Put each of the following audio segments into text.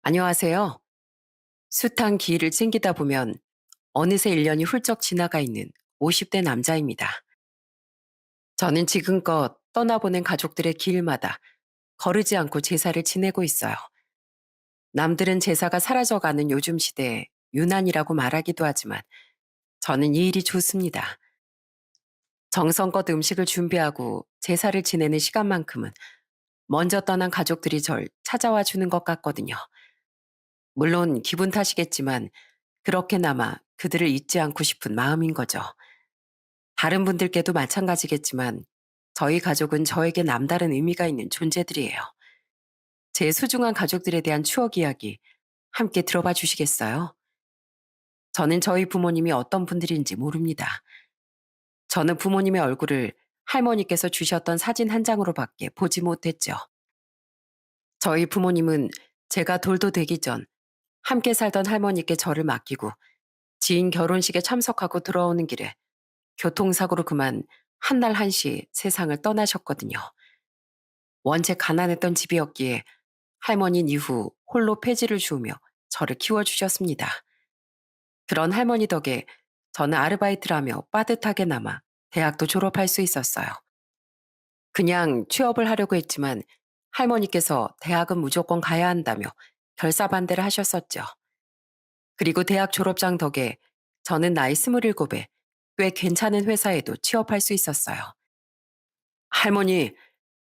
안녕하세요. 숱한 기일을 챙기다 보면 어느새 1년이 훌쩍 지나가 있는 50대 남자입니다. 저는 지금껏 떠나보낸 가족들의 기일마다 거르지 않고 제사를 지내고 있어요. 남들은 제사가 사라져가는 요즘 시대에 유난이라고 말하기도 하지만 저는 이 일이 좋습니다. 정성껏 음식을 준비하고 제사를 지내는 시간만큼은 먼저 떠난 가족들이 절 찾아와 주는 것 같거든요. 물론 기분 탓이겠지만 그렇게나마 그들을 잊지 않고 싶은 마음인 거죠. 다른 분들께도 마찬가지겠지만 저희 가족은 저에게 남다른 의미가 있는 존재들이에요. 제 소중한 가족들에 대한 추억 이야기 함께 들어봐 주시겠어요? 저는 저희 부모님이 어떤 분들인지 모릅니다. 저는 부모님의 얼굴을 할머니께서 주셨던 사진 한 장으로밖에 보지 못했죠. 저희 부모님은 제가 돌도 되기 전 함께 살던 할머니께 저를 맡기고 지인 결혼식에 참석하고 들어오는 길에 교통사고로 그만 한날 한시 세상을 떠나셨거든요. 원체 가난했던 집이었기에 할머니는 이후 홀로 폐지를 주우며 저를 키워주셨습니다. 그런 할머니 덕에 저는 아르바이트를 하며 빠듯하게나마 대학도 졸업할 수 있었어요. 그냥 취업을 하려고 했지만 할머니께서 대학은 무조건 가야 한다며 결사반대를 하셨었죠. 그리고 대학 졸업장 덕에 저는 나이 27에 꽤 괜찮은 회사에도 취업할 수 있었어요. 할머니,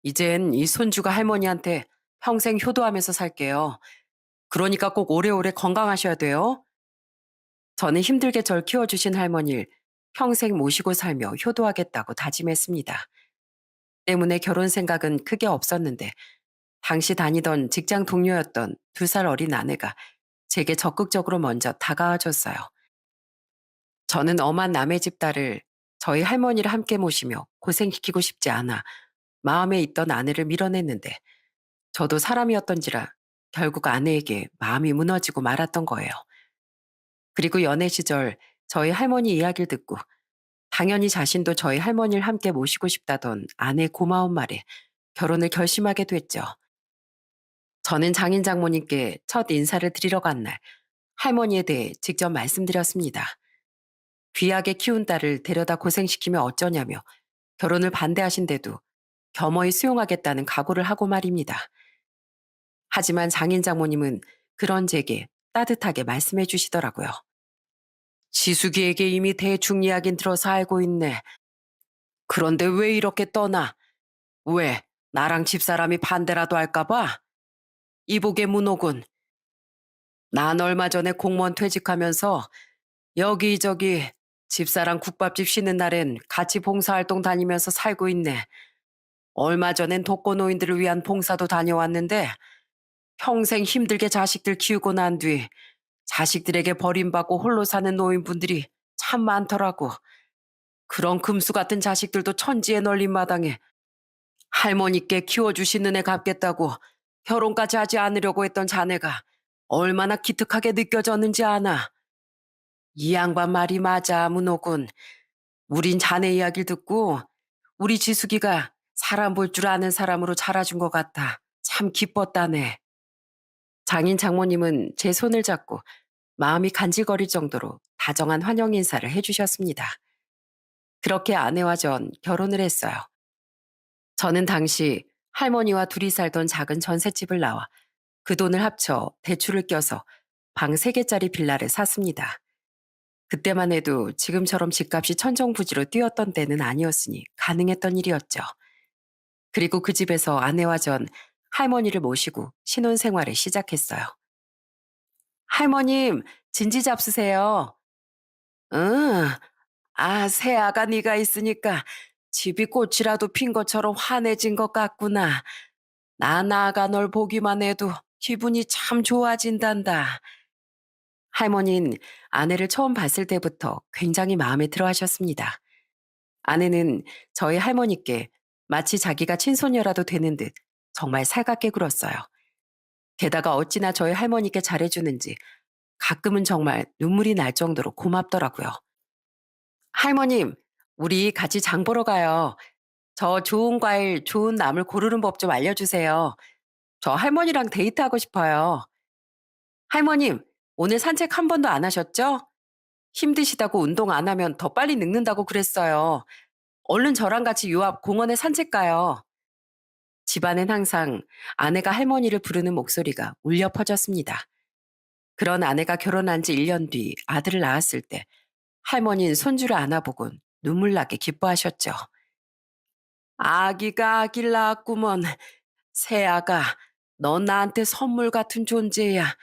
이젠 이 손주가 할머니한테 평생 효도하면서 살게요. 그러니까 꼭 오래오래 건강하셔야 돼요. 저는 힘들게 절 키워주신 할머니를 평생 모시고 살며 효도하겠다고 다짐했습니다. 때문에 결혼 생각은 크게 없었는데 당시 다니던 직장 동료였던 2살 어린 아내가 제게 적극적으로 먼저 다가와 줬어요. 저는 엄한 남의 집 딸을 저희 할머니를 함께 모시며 고생시키고 싶지 않아 마음에 있던 아내를 밀어냈는데 저도 사람이었던지라 결국 아내에게 마음이 무너지고 말았던 거예요. 그리고 연애 시절 저희 할머니 이야기를 듣고 당연히 자신도 저희 할머니를 함께 모시고 싶다던 아내의 고마운 말에 결혼을 결심하게 됐죠. 저는 장인 장모님께 첫 인사를 드리러 간 날 할머니에 대해 직접 말씀드렸습니다. 귀하게 키운 딸을 데려다 고생시키면 어쩌냐며 결혼을 반대하신데도 겸허히 수용하겠다는 각오를 하고 말입니다. 하지만 장인 장모님은 그런 제게 따뜻하게 말씀해 주시더라고요. 지숙이에게 이미 대충 이야긴 들어서 알고 있네. 그런데 왜 이렇게 떠나? 왜? 나랑 집사람이 반대라도 할까봐? 이복의 문호군. 난 얼마 전에 공무원 퇴직하면서 여기저기 집사람 국밥집 쉬는 날엔 같이 봉사활동 다니면서 살고 있네. 얼마 전엔 독거노인들을 위한 봉사도 다녀왔는데 평생 힘들게 자식들 키우고 난 뒤 자식들에게 버림받고 홀로 사는 노인분들이 참 많더라고. 그런 금수 같은 자식들도 천지에 널린 마당에 할머니께 키워주시는 애 갚겠다고 결혼까지 하지 않으려고 했던 자네가 얼마나 기특하게 느껴졌는지 아나. 이 양반 말이 맞아, 문호군. 우린 자네 이야기를 듣고 우리 지숙이가 사람 볼 줄 아는 사람으로 자라준 것 같아. 참 기뻤다네. 장인 장모님은 제 손을 잡고 마음이 간질거릴 정도로 다정한 환영 인사를 해주셨습니다. 그렇게 아내와 전 결혼을 했어요. 저는 당시 할머니와 둘이 살던 작은 전셋집을 나와 그 돈을 합쳐 대출을 껴서 방 3개짜리 빌라를 샀습니다. 그때만 해도 지금처럼 집값이 천정부지로 뛰었던 때는 아니었으니 가능했던 일이었죠. 그리고 그 집에서 아내와 전 할머니를 모시고 신혼생활을 시작했어요. 할머님, 진지 잡수세요. 응, 새아가 네가 있으니까 집이 꽃이라도 핀 것처럼 환해진 것 같구나. 나아가 널 보기만 해도 기분이 참 좋아진단다. 할머니는 아내를 처음 봤을 때부터 굉장히 마음에 들어 하셨습니다. 아내는 저희 할머니께 마치 자기가 친손녀라도 되는 듯 정말 살갑게 굴었어요. 게다가 어찌나 저희 할머니께 잘해주는지 가끔은 정말 눈물이 날 정도로 고맙더라고요. 할머님, 우리 같이 장 보러 가요. 저 좋은 과일, 좋은 나물 고르는 법 좀 알려주세요. 저 할머니랑 데이트하고 싶어요. 할머님, 오늘 산책 한 번도 안 하셨죠? 힘드시다고 운동 안 하면 더 빨리 늙는다고 그랬어요. 얼른 저랑 같이 요 앞 공원에 산책 가요. 집안엔 항상 아내가 할머니를 부르는 목소리가 울려 퍼졌습니다. 그런 아내가 결혼한 지 1년 뒤 아들을 낳았을 때 할머니는 손주를 안아보곤 눈물 나게 기뻐하셨죠. 아기가 아기를 낳았구먼. 새아가, 넌 나한테 선물 같은 존재야.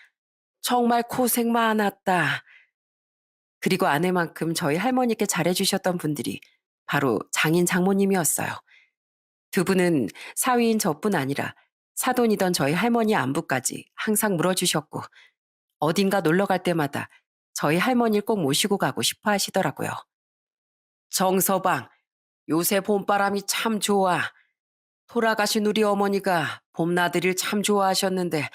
정말 고생 많았다. 그리고 아내만큼 저희 할머니께 잘해주셨던 분들이 바로 장인 장모님이었어요. 두 분은 사위인 저뿐 아니라 사돈이던 저희 할머니 안부까지 항상 물어주셨고 어딘가 놀러 갈 때마다 저희 할머니를 꼭 모시고 가고 싶어 하시더라고요. 정서방, 요새 봄바람이 참 좋아. 돌아가신 우리 어머니가 봄나들이를 참 좋아하셨는데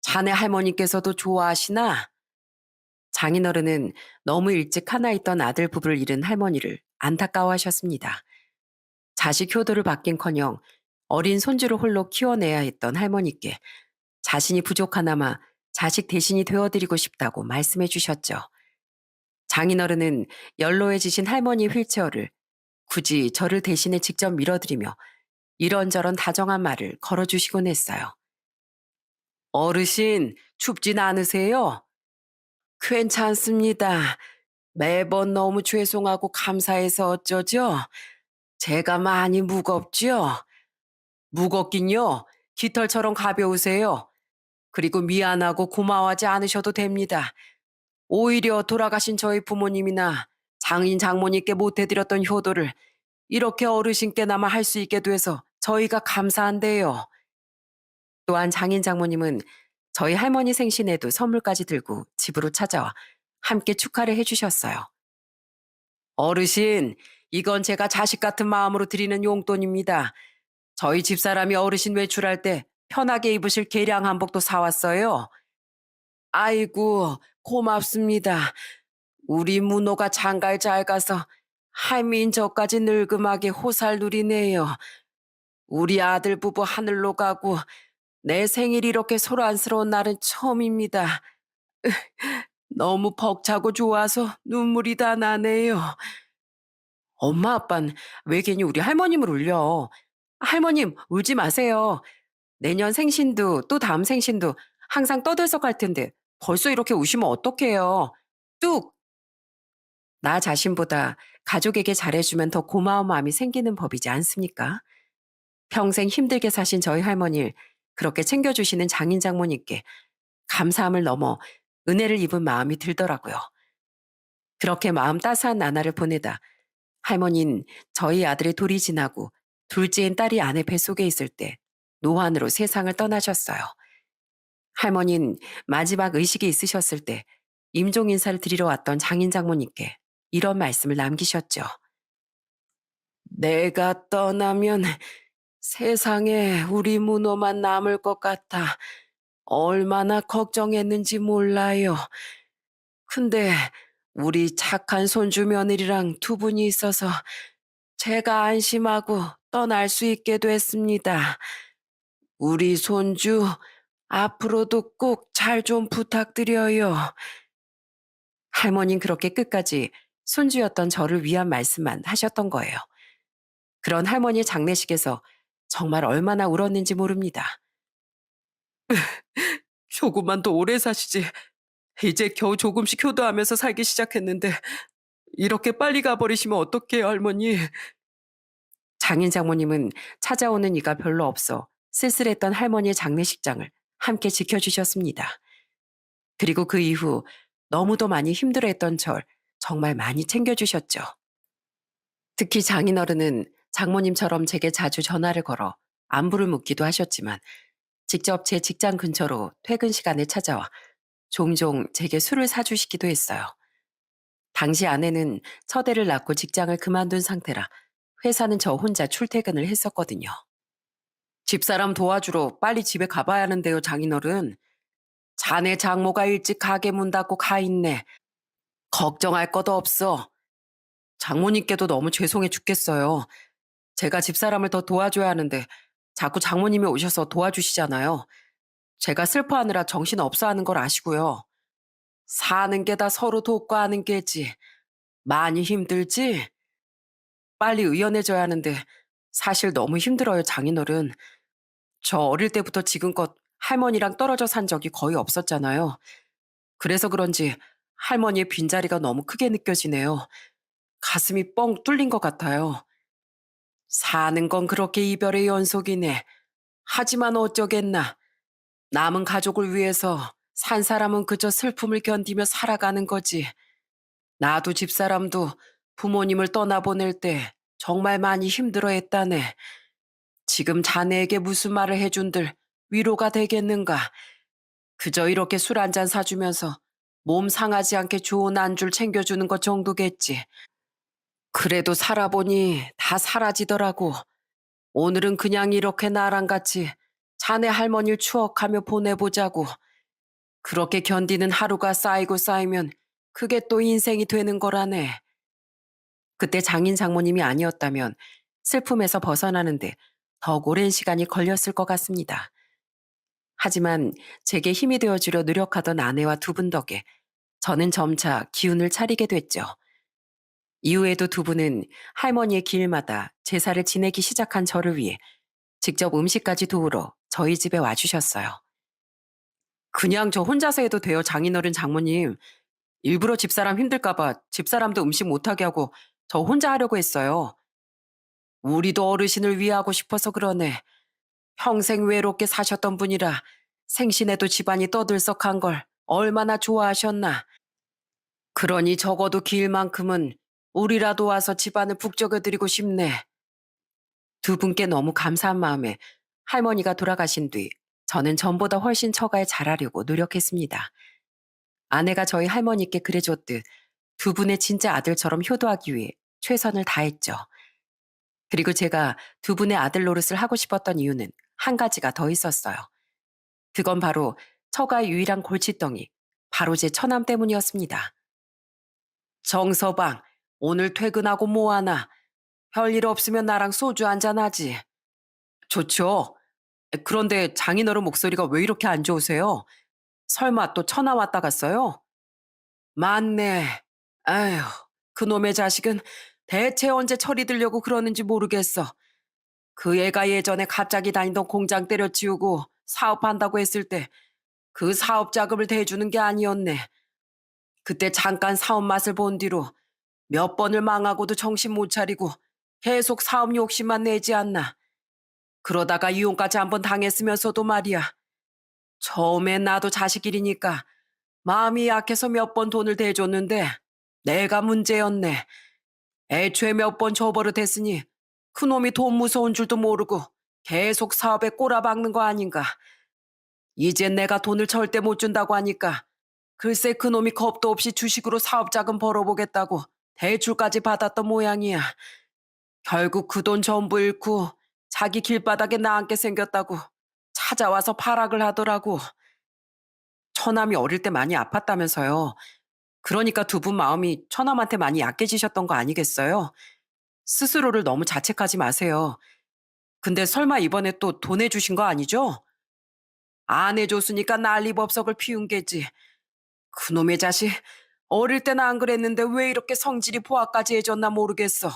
자네 할머니께서도 좋아하시나? 장인어른은 너무 일찍 하나 있던 아들 부부를 잃은 할머니를 안타까워하셨습니다. 자식 효도를 받긴커녕 어린 손주를 홀로 키워내야 했던 할머니께 자신이 부족하나마 자식 대신이 되어드리고 싶다고 말씀해 주셨죠. 장인어른은 연로해지신 할머니 휠체어를 굳이 저를 대신해 직접 밀어드리며 이런저런 다정한 말을 걸어주시곤 했어요. 어르신, 춥진 않으세요? 괜찮습니다. 매번 너무 죄송하고 감사해서 어쩌죠? 제가 많이 무겁죠? 무겁긴요. 깃털처럼 가벼우세요. 그리고 미안하고 고마워하지 않으셔도 됩니다. 오히려 돌아가신 저희 부모님이나 장인 장모님께 못해드렸던 효도를 이렇게 어르신께나마 할 수 있게 돼서 저희가 감사한데요. 또한 장인 장모님은 저희 할머니 생신에도 선물까지 들고 집으로 찾아와 함께 축하를 해주셨어요. 어르신, 이건 제가 자식 같은 마음으로 드리는 용돈입니다. 저희 집사람이 어르신 외출할 때 편하게 입으실 개량 한복도 사왔어요. 아이고, 고맙습니다. 우리 문호가 장가를 잘 가서 할미인 저까지 늙음하게 호살 누리네요. 우리 아들 부부 하늘로 가고 내 생일 이렇게 소란스러운 날은 처음입니다. 너무 벅차고 좋아서 눈물이 다 나네요. 엄마 아빤 왜 괜히 우리 할머님을 울려. 할머님 울지 마세요. 내년 생신도 또 다음 생신도 항상 떠들썩할 텐데 벌써 이렇게 우시면 어떡해요. 뚝! 나 자신보다 가족에게 잘해주면 더 고마운 마음이 생기는 법이지 않습니까? 평생 힘들게 사신 저희 할머니를 그렇게 챙겨주시는 장인 장모님께 감사함을 넘어 은혜를 입은 마음이 들더라고요. 그렇게 마음 따스한 나날을 보내다 할머니는 저희 아들의 돌이 지나고 둘째인 딸이 아내 뱃속에 있을 때 노환으로 세상을 떠나셨어요. 할머니는 마지막 의식이 있으셨을 때 임종 인사를 드리러 왔던 장인 장모님께 이런 말씀을 남기셨죠. 내가 떠나면 세상에 우리 문호만 남을 것 같아 얼마나 걱정했는지 몰라요. 근데 우리 착한 손주 며느리랑 두 분이 있어서 제가 안심하고 떠날 수 있게 됐습니다. 우리 손주 앞으로도 꼭 잘 좀 부탁드려요. 할머니는 그렇게 끝까지 손주였던 저를 위한 말씀만 하셨던 거예요. 그런 할머니의 장례식에서 정말 얼마나 울었는지 모릅니다. 조금만 더 오래 사시지. 이제 겨우 조금씩 효도하면서 살기 시작했는데 이렇게 빨리 가버리시면 어떡해요, 할머니. 장인 장모님은 찾아오는 이가 별로 없어 쓸쓸했던 할머니의 장례식장을 함께 지켜주셨습니다. 그리고 그 이후 너무도 많이 힘들어했던 절 정말 많이 챙겨주셨죠. 특히 장인어른은 장모님처럼 제게 자주 전화를 걸어 안부를 묻기도 하셨지만 직접 제 직장 근처로 퇴근 시간에 찾아와 종종 제게 술을 사주시기도 했어요. 당시 아내는 첫애를 낳고 직장을 그만둔 상태라 회사는 저 혼자 출퇴근을 했었거든요. 집사람 도와주러 빨리 집에 가봐야 하는데요, 장인어른. 자네 장모가 일찍 가게 문 닫고 가 있네. 걱정할 것도 없어. 장모님께도 너무 죄송해 죽겠어요. 제가 집사람을 더 도와줘야 하는데 자꾸 장모님이 오셔서 도와주시잖아요. 제가 슬퍼하느라 정신 없어 하는 걸 아시고요. 사는 게 다 서로 돕고 하는 게지. 많이 힘들지? 빨리 의연해져야 하는데 사실 너무 힘들어요, 장인어른. 저 어릴 때부터 지금껏 할머니랑 떨어져 산 적이 거의 없었잖아요. 그래서 그런지 할머니의 빈자리가 너무 크게 느껴지네요. 가슴이 뻥 뚫린 것 같아요. 사는 건 그렇게 이별의 연속이네. 하지만 어쩌겠나. 남은 가족을 위해서 산 사람은 그저 슬픔을 견디며 살아가는 거지. 나도 집사람도 부모님을 떠나보낼 때 정말 많이 힘들어했다네. 지금 자네에게 무슨 말을 해준들 위로가 되겠는가. 그저 이렇게 술 한 잔 사주면서 몸 상하지 않게 좋은 안주를 챙겨주는 것 정도겠지. 그래도 살아보니 다 사라지더라고. 오늘은 그냥 이렇게 나랑 같이 자네 할머니를 추억하며 보내보자고. 그렇게 견디는 하루가 쌓이고 쌓이면 그게 또 인생이 되는 거라네. 그때 장인 장모님이 아니었다면 슬픔에서 벗어나는데 더욱 오랜 시간이 걸렸을 것 같습니다. 하지만 제게 힘이 되어주려 노력하던 아내와 두 분 덕에 저는 점차 기운을 차리게 됐죠. 이후에도 두 분은 할머니의 기일마다 제사를 지내기 시작한 저를 위해 직접 음식까지 도우러 저희 집에 와주셨어요. 그냥 저 혼자서 해도 돼요, 장인어른 장모님. 일부러 집사람 힘들까봐 집사람도 음식 못하게 하고 저 혼자 하려고 했어요. 우리도 어르신을 위하고 싶어서 그러네. 평생 외롭게 사셨던 분이라 생신에도 집안이 떠들썩한 걸 얼마나 좋아하셨나. 그러니 적어도 길만큼은 우리라도 와서 집안을 북적여드리고 싶네. 두 분께 너무 감사한 마음에 할머니가 돌아가신 뒤 저는 전보다 훨씬 처가에 잘하려고 노력했습니다. 아내가 저희 할머니께 그래줬듯 두 분의 진짜 아들처럼 효도하기 위해 최선을 다했죠. 그리고 제가 두 분의 아들 노릇을 하고 싶었던 이유는 한 가지가 더 있었어요. 그건 바로 처가의 유일한 골칫덩이, 바로 제 처남 때문이었습니다. 정서방, 오늘 퇴근하고 뭐하나? 별일 없으면 나랑 소주 한잔 하지. 좋죠. 그런데 장인어른 목소리가 왜 이렇게 안 좋으세요? 설마 또 천안 왔다 갔어요? 맞네. 아휴, 그놈의 자식은 대체 언제 철이 들려고 그러는지 모르겠어. 그 애가 예전에 갑자기 다니던 공장 때려치우고 사업한다고 했을 때 그 사업 자금을 대주는 게 아니었네. 그때 잠깐 사업 맛을 본 뒤로 몇 번을 망하고도 정신 못 차리고 계속 사업 욕심만 내지 않나. 그러다가 이혼까지 한번 당했으면서도 말이야. 처음엔 나도 자식 일이니까 마음이 약해서 몇 번 돈을 대줬는데 내가 문제였네. 애초에 몇 번 줘버릇했으니 그놈이 돈 무서운 줄도 모르고 계속 사업에 꼬라박는 거 아닌가. 이젠 내가 돈을 절대 못 준다고 하니까 글쎄 그놈이 겁도 없이 주식으로 사업 자금 벌어보겠다고 대출까지 받았던 모양이야. 결국 그 돈 전부 잃고 자기 길바닥에 나앉게 생겼다고 찾아와서 발악을 하더라고. 처남이 어릴 때 많이 아팠다면서요. 그러니까 두 분 마음이 처남한테 많이 약해지셨던 거 아니겠어요? 스스로를 너무 자책하지 마세요. 근데 설마 이번에 또 돈 해주신 거 아니죠? 안 해줬으니까 난리법석을 피운 게지. 그놈의 자식, 어릴 때는 안 그랬는데 왜 이렇게 성질이 포화까지 해줬나 모르겠어.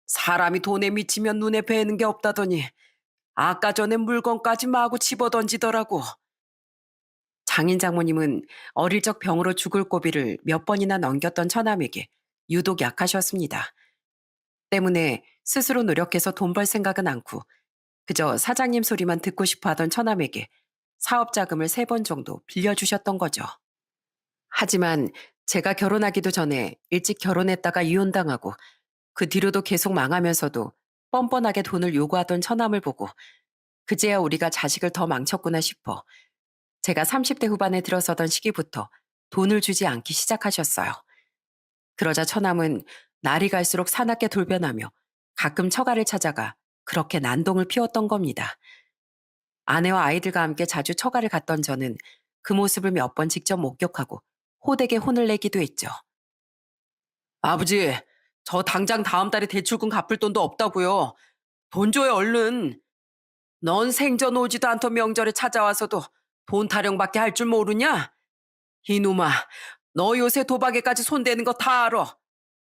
사람이 돈에 미치면 눈에 뵈는 게 없다더니 아까 전에 물건까지 마구 집어던지더라고. 장인 장모님은 어릴 적 병으로 죽을 고비를 몇 번이나 넘겼던 처남에게 유독 약하셨습니다. 때문에 스스로 노력해서 돈 벌 생각은 않고 그저 사장님 소리만 듣고 싶어 하던 처남에게 사업 자금을 3번 정도 빌려주셨던 거죠. 하지만 제가 결혼하기도 전에 일찍 결혼했다가 이혼당하고 그 뒤로도 계속 망하면서도 뻔뻔하게 돈을 요구하던 처남을 보고 그제야 우리가 자식을 더 망쳤구나 싶어 제가 30대 후반에 들어서던 시기부터 돈을 주지 않기 시작하셨어요. 그러자 처남은 날이 갈수록 사납게 돌변하며 가끔 처가를 찾아가 그렇게 난동을 피웠던 겁니다. 아내와 아이들과 함께 자주 처가를 갔던 저는 그 모습을 몇 번 직접 목격하고 호되게 혼을 내기도 했죠. 아버지, 저 당장 다음 달에 대출금 갚을 돈도 없다고요. 돈 줘요, 얼른. 넌 생전 오지도 않던 명절에 찾아와서도 돈 타령밖에 할 줄 모르냐? 이놈아, 너 요새 도박에까지 손대는 거 다 알아.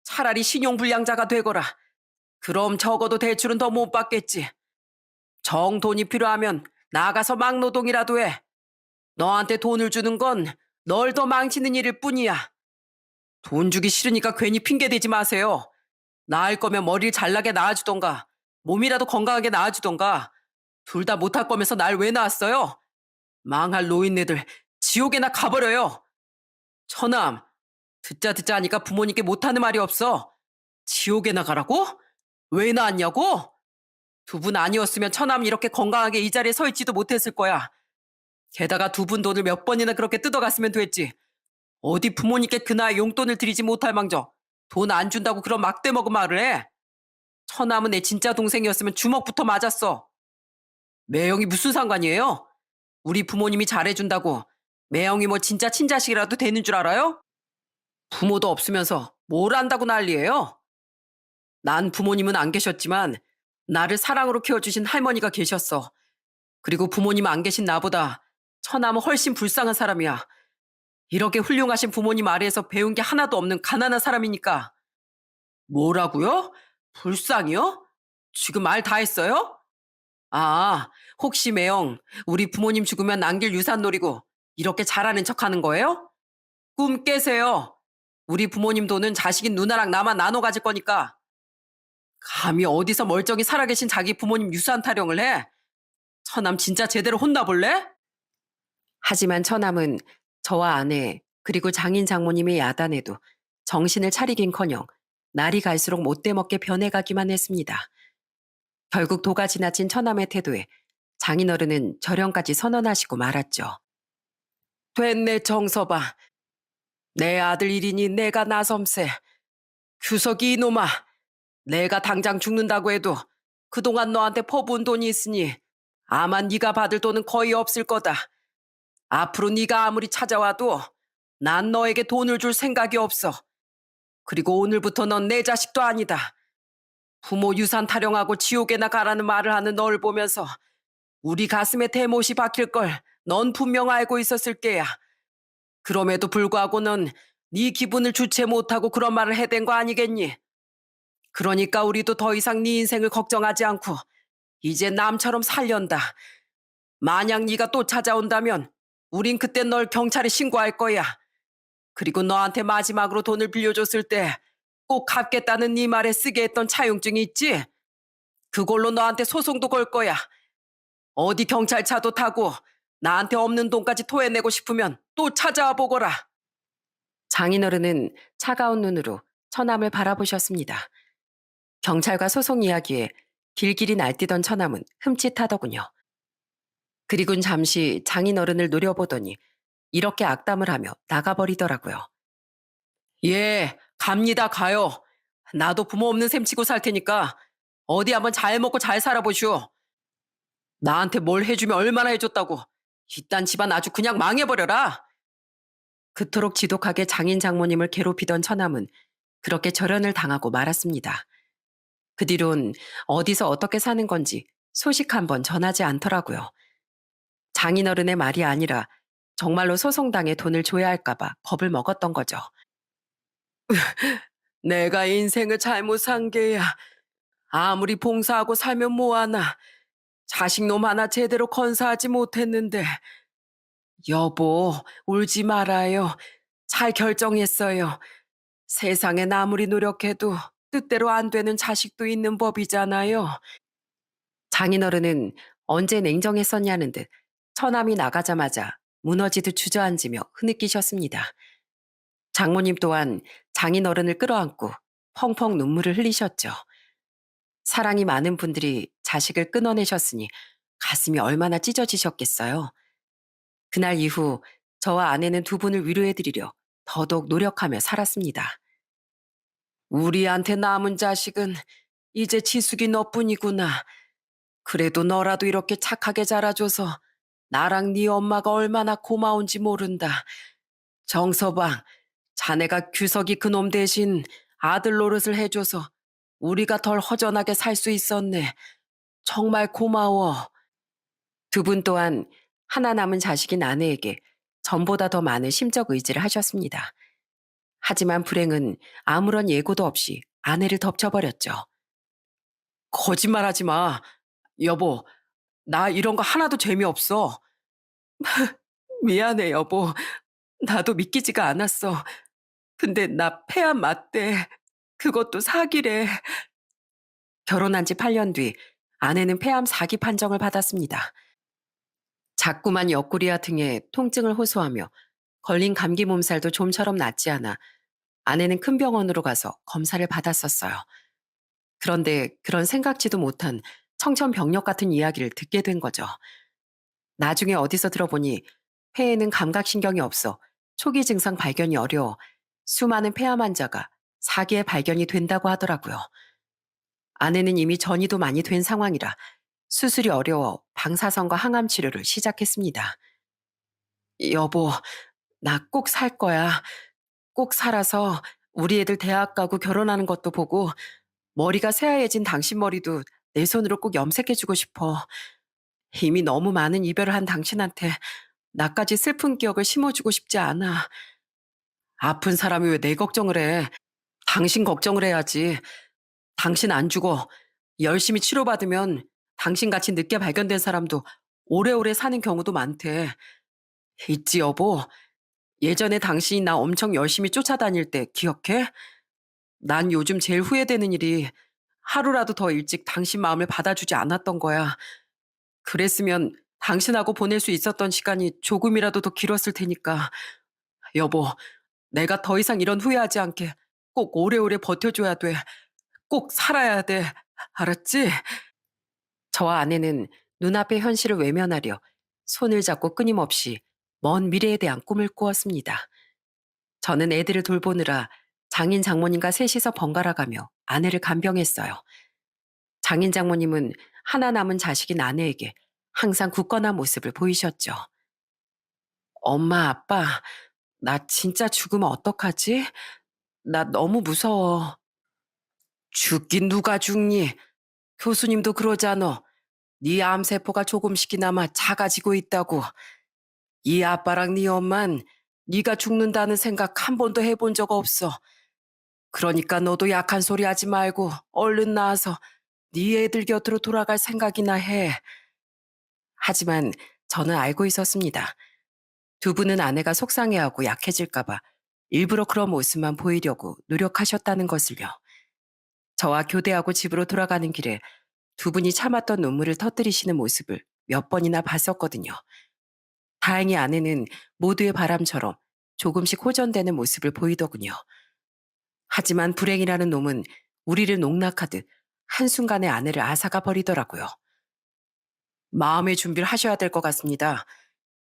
차라리 신용불량자가 되거라. 그럼 적어도 대출은 더 못 받겠지. 정돈이 필요하면 나가서 막노동이라도 해. 너한테 돈을 주는 건 널 더 망치는 일일 뿐이야. 돈 주기 싫으니까 괜히 핑계 대지 마세요. 나을 거면 머리를 잘나게 낳아주던가, 몸이라도 건강하게 낳아주던가, 둘 다 못할 거면서 날 왜 낳았어요? 망할 노인네들, 지옥에나 가버려요. 처남, 듣자 하니까 부모님께 못하는 말이 없어. 지옥에나 가라고? 왜 낳았냐고? 두 분 아니었으면 처남 이렇게 건강하게 이 자리에 서 있지도 못했을 거야. 게다가 두 분 돈을 몇 번이나 그렇게 뜯어갔으면 됐지. 어디 부모님께 그 나이 용돈을 드리지 못할 망정 돈 안 준다고 그런 막대 먹은 말을 해. 처남은 내 진짜 동생이었으면 주먹부터 맞았어. 매형이 무슨 상관이에요? 우리 부모님이 잘해준다고 매형이 뭐 진짜 친자식이라도 되는 줄 알아요? 부모도 없으면서 뭘 안다고 난리예요? 난 부모님은 안 계셨지만 나를 사랑으로 키워주신 할머니가 계셨어. 그리고 부모님 안 계신 나보다 처남은 훨씬 불쌍한 사람이야. 이렇게 훌륭하신 부모님 아래에서 배운 게 하나도 없는 가난한 사람이니까. 뭐라고요? 불쌍이요? 지금 말 다 했어요? 아, 혹시 매형, 우리 부모님 죽으면 남길 유산 노리고 이렇게 잘하는 척 하는 거예요? 꿈 깨세요. 우리 부모님 돈은 자식인 누나랑 나만 나눠 가질 거니까. 감히 어디서 멀쩡히 살아계신 자기 부모님 유산 타령을 해? 처남 진짜 제대로 혼나볼래? 하지만 처남은 저와 아내 그리고 장인 장모님의 야단에도 정신을 차리긴커녕 날이 갈수록 못돼 먹게 변해가기만 했습니다. 결국 도가 지나친 처남의 태도에 장인어른은 절연까지 선언하시고 말았죠. 됐네 정서봐. 내 아들 일이니 내가 나섬세. 규석이 이놈아. 내가 당장 죽는다고 해도 그동안 너한테 퍼부은 돈이 있으니 아마 네가 받을 돈은 거의 없을 거다. 앞으로 네가 아무리 찾아와도 난 너에게 돈을 줄 생각이 없어. 그리고 오늘부터 넌 내 자식도 아니다. 부모 유산 타령하고 지옥에나 가라는 말을 하는 널 보면서 우리 가슴에 대못이 박힐 걸 넌 분명 알고 있었을 게야. 그럼에도 불구하고 넌 네 기분을 주체 못하고 그런 말을 해댄 거 아니겠니? 그러니까 우리도 더 이상 네 인생을 걱정하지 않고 이제 남처럼 살련다. 만약 네가 또 찾아온다면 우린 그때 널 경찰에 신고할 거야. 그리고 너한테 마지막으로 돈을 빌려줬을 때 꼭 갚겠다는 네 말에 쓰게 했던 차용증이 있지? 그걸로 너한테 소송도 걸 거야. 어디 경찰차도 타고 나한테 없는 돈까지 토해내고 싶으면 또 찾아와 보거라. 장인어른은 차가운 눈으로 처남을 바라보셨습니다. 경찰과 소송 이야기에 길길이 날뛰던 처남은 흠칫하더군요. 그리곤 잠시 장인어른을 노려보더니 이렇게 악담을 하며 나가버리더라고요. 예, 갑니다 가요. 나도 부모 없는 셈 치고 살 테니까 어디 한번 잘 먹고 잘 살아보시오. 나한테 뭘 해주면 얼마나 해줬다고. 이딴 집안 아주 그냥 망해버려라. 그토록 지독하게 장인 장모님을 괴롭히던 처남은 그렇게 절연을 당하고 말았습니다. 그 뒤론 어디서 어떻게 사는 건지 소식 한번 전하지 않더라고요. 장인어른의 말이 아니라 정말로 소송당해 돈을 줘야 할까봐 겁을 먹었던 거죠. 내가 인생을 잘못 산 게야. 아무리 봉사하고 살면 뭐하나. 자식놈 하나 제대로 건사하지 못했는데. 여보, 울지 말아요. 잘 결정했어요. 세상엔 아무리 노력해도 뜻대로 안 되는 자식도 있는 법이잖아요. 장인어른은 언제 냉정했었냐는 듯 처남이 나가자마자 무너지듯 주저앉으며 흐느끼셨습니다. 장모님 또한 장인어른을 끌어안고 펑펑 눈물을 흘리셨죠. 사랑이 많은 분들이 자식을 끊어내셨으니 가슴이 얼마나 찢어지셨겠어요. 그날 이후 저와 아내는 두 분을 위로해드리려 더더욱 노력하며 살았습니다. 우리한테 남은 자식은 이제 지숙이 너뿐이구나. 그래도 너라도 이렇게 착하게 자라줘서 나랑 네 엄마가 얼마나 고마운지 모른다. 정서방, 자네가 규석이 그놈 대신 아들 노릇을 해줘서 우리가 덜 허전하게 살 수 있었네. 정말 고마워. 두 분 또한 하나 남은 자식인 아내에게 전보다 더 많은 심적 의지를 하셨습니다. 하지만 불행은 아무런 예고도 없이 아내를 덮쳐버렸죠. 거짓말하지 마. 여보, 나 이런 거 하나도 재미없어. 미안해, 여보. 나도 믿기지가 않았어. 근데 나 폐암 맞대. 그것도 사기래. 결혼한 지 8년 뒤 아내는 폐암 4기 판정을 받았습니다. 자꾸만 옆구리와 등에 통증을 호소하며 걸린 감기 몸살도 좀처럼 낫지 않아 아내는 큰 병원으로 가서 검사를 받았었어요. 그런데 그런 생각지도 못한 청천벽력 같은 이야기를 듣게 된 거죠. 나중에 어디서 들어보니 폐에는 감각신경이 없어 초기 증상 발견이 어려워 수많은 폐암 환자가 4기에 발견이 된다고 하더라고요. 아내는 이미 전이도 많이 된 상황이라 수술이 어려워 방사선과 항암 치료를 시작했습니다. 여보, 나 꼭 살 거야. 꼭 살아서 우리 애들 대학 가고 결혼하는 것도 보고 머리가 새하얘진 당신 머리도 내 손으로 꼭 염색해주고 싶어. 이미 너무 많은 이별을 한 당신한테 나까지 슬픈 기억을 심어주고 싶지 않아. 아픈 사람이 왜 내 걱정을 해? 당신 걱정을 해야지. 당신 안 죽어. 열심히 치료받으면 당신같이 늦게 발견된 사람도 오래오래 사는 경우도 많대. 있지, 여보. 예전에 당신이 나 엄청 열심히 쫓아다닐 때 기억해? 난 요즘 제일 후회되는 일이 하루라도 더 일찍 당신 마음을 받아주지 않았던 거야. 그랬으면 당신하고 보낼 수 있었던 시간이 조금이라도 더 길었을 테니까. 여보, 내가 더 이상 이런 후회하지 않게 꼭 오래오래 버텨줘야 돼. 꼭 살아야 돼. 알았지? 저와 아내는 눈앞의 현실을 외면하려 손을 잡고 끊임없이 먼 미래에 대한 꿈을 꾸었습니다. 저는 애들을 돌보느라 장인 장모님과 셋이서 번갈아 가며 아내를 간병했어요. 장인 장모님은 하나 남은 자식인 아내에게 항상 굳건한 모습을 보이셨죠. 엄마, 아빠, 나 진짜 죽으면 어떡하지? 나 너무 무서워. 죽긴 누가 죽니? 교수님도 그러잖아. 네 암세포가 조금씩이나마 작아지고 있다고. 이 아빠랑 네 엄만 네가 죽는다는 생각 한 번도 해본 적 없어. 그러니까 너도 약한 소리 하지 말고 얼른 나와서 네 애들 곁으로 돌아갈 생각이나 해. 하지만 저는 알고 있었습니다. 두 분은 아내가 속상해하고 약해질까봐 일부러 그런 모습만 보이려고 노력하셨다는 것을요. 저와 교대하고 집으로 돌아가는 길에 두 분이 참았던 눈물을 터뜨리시는 모습을 몇 번이나 봤었거든요. 다행히 아내는 모두의 바람처럼 조금씩 호전되는 모습을 보이더군요. 하지만 불행이라는 놈은 우리를 농락하듯 한순간에 아내를 앗아가 버리더라고요. 마음의 준비를 하셔야 될 것 같습니다.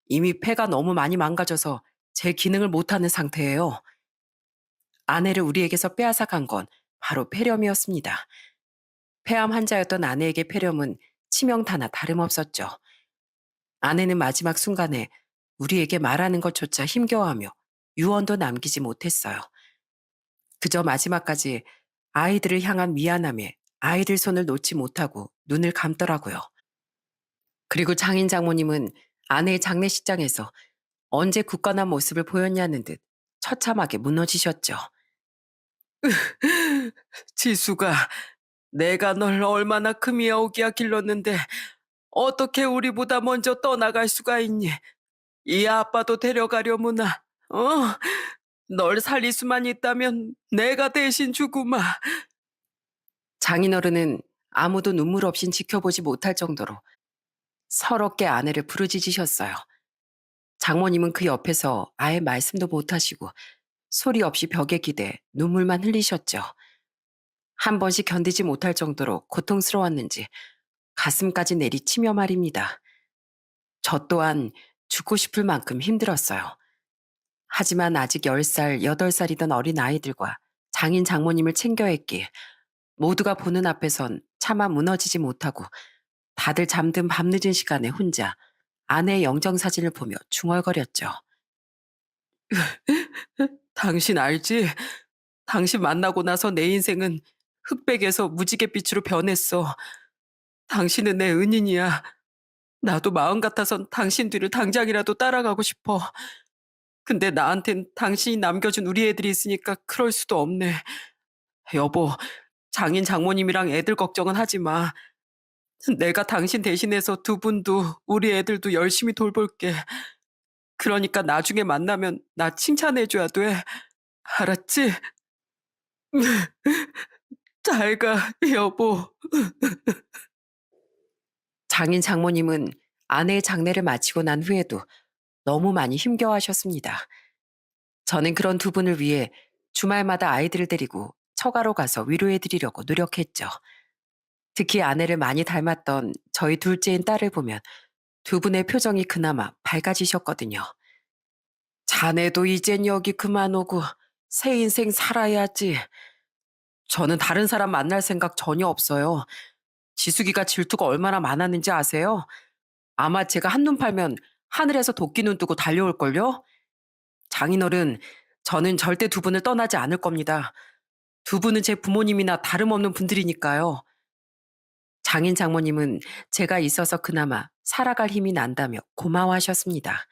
이미 폐가 너무 많이 망가져서 제 기능을 못하는 상태예요. 아내를 우리에게서 빼앗아간 건 바로 폐렴이었습니다. 폐암 환자였던 아내에게 폐렴은 치명타나 다름없었죠. 아내는 마지막 순간에 우리에게 말하는 것조차 힘겨워하며 유언도 남기지 못했어요. 그저 마지막까지 아이들을 향한 미안함에 아이들 손을 놓지 못하고 눈을 감더라고요. 그리고 장인 장모님은 아내의 장례식장에서 언제 굳건한 모습을 보였냐는 듯 처참하게 무너지셨죠. 지수가 내가 널 얼마나 금이야 오기야 길렀는데 어떻게 우리보다 먼저 떠나갈 수가 있니? 이 아빠도 데려가려무나. 널 살릴 수만 있다면 내가 대신 주구마. 장인어른은 아무도 눈물 없인 지켜보지 못할 정도로 서럽게 아내를 부르짖으셨어요. 장모님은 그 옆에서 아예 말씀도 못하시고 소리 없이 벽에 기대 눈물만 흘리셨죠. 한 번씩 견디지 못할 정도로 고통스러웠는지 가슴까지 내리치며 말입니다. 저 또한 죽고 싶을 만큼 힘들었어요. 하지만 아직 10살, 8살이던 어린 아이들과 장인 장모님을 챙겨야 했기에 모두가 보는 앞에선 차마 무너지지 못하고 다들 잠든 밤늦은 시간에 혼자 아내의 영정사진을 보며 중얼거렸죠. 당신 알지? 당신 만나고 나서 내 인생은 흑백에서 무지갯빛으로 변했어. 당신은 내 은인이야. 나도 마음 같아선 당신 뒤를 당장이라도 따라가고 싶어. 근데 나한텐 당신이 남겨준 우리 애들이 있으니까 그럴 수도 없네. 여보, 장인 장모님이랑 애들 걱정은 하지 마. 내가 당신 대신해서 두 분도 우리 애들도 열심히 돌볼게. 그러니까 나중에 만나면 나 칭찬해줘야 돼. 알았지? 잘 가, 여보. 장인 장모님은 아내의 장례를 마치고 난 후에도 너무 많이 힘겨워하셨습니다. 저는 그런 두 분을 위해 주말마다 아이들을 데리고 처가로 가서 위로해드리려고 노력했죠. 특히 아내를 많이 닮았던 저희 둘째인 딸을 보면 두 분의 표정이 그나마 밝아지셨거든요. 자네도 이젠 여기 그만 오고 새 인생 살아야지. 저는 다른 사람 만날 생각 전혀 없어요. 지숙이가 질투가 얼마나 많았는지 아세요? 아마 제가 한눈 팔면 하늘에서 도끼 눈 뜨고 달려올걸요? 장인어른, 저는 절대 두 분을 떠나지 않을 겁니다. 두 분은 제 부모님이나 다름없는 분들이니까요. 장인 장모님은 제가 있어서 그나마 살아갈 힘이 난다며 고마워하셨습니다.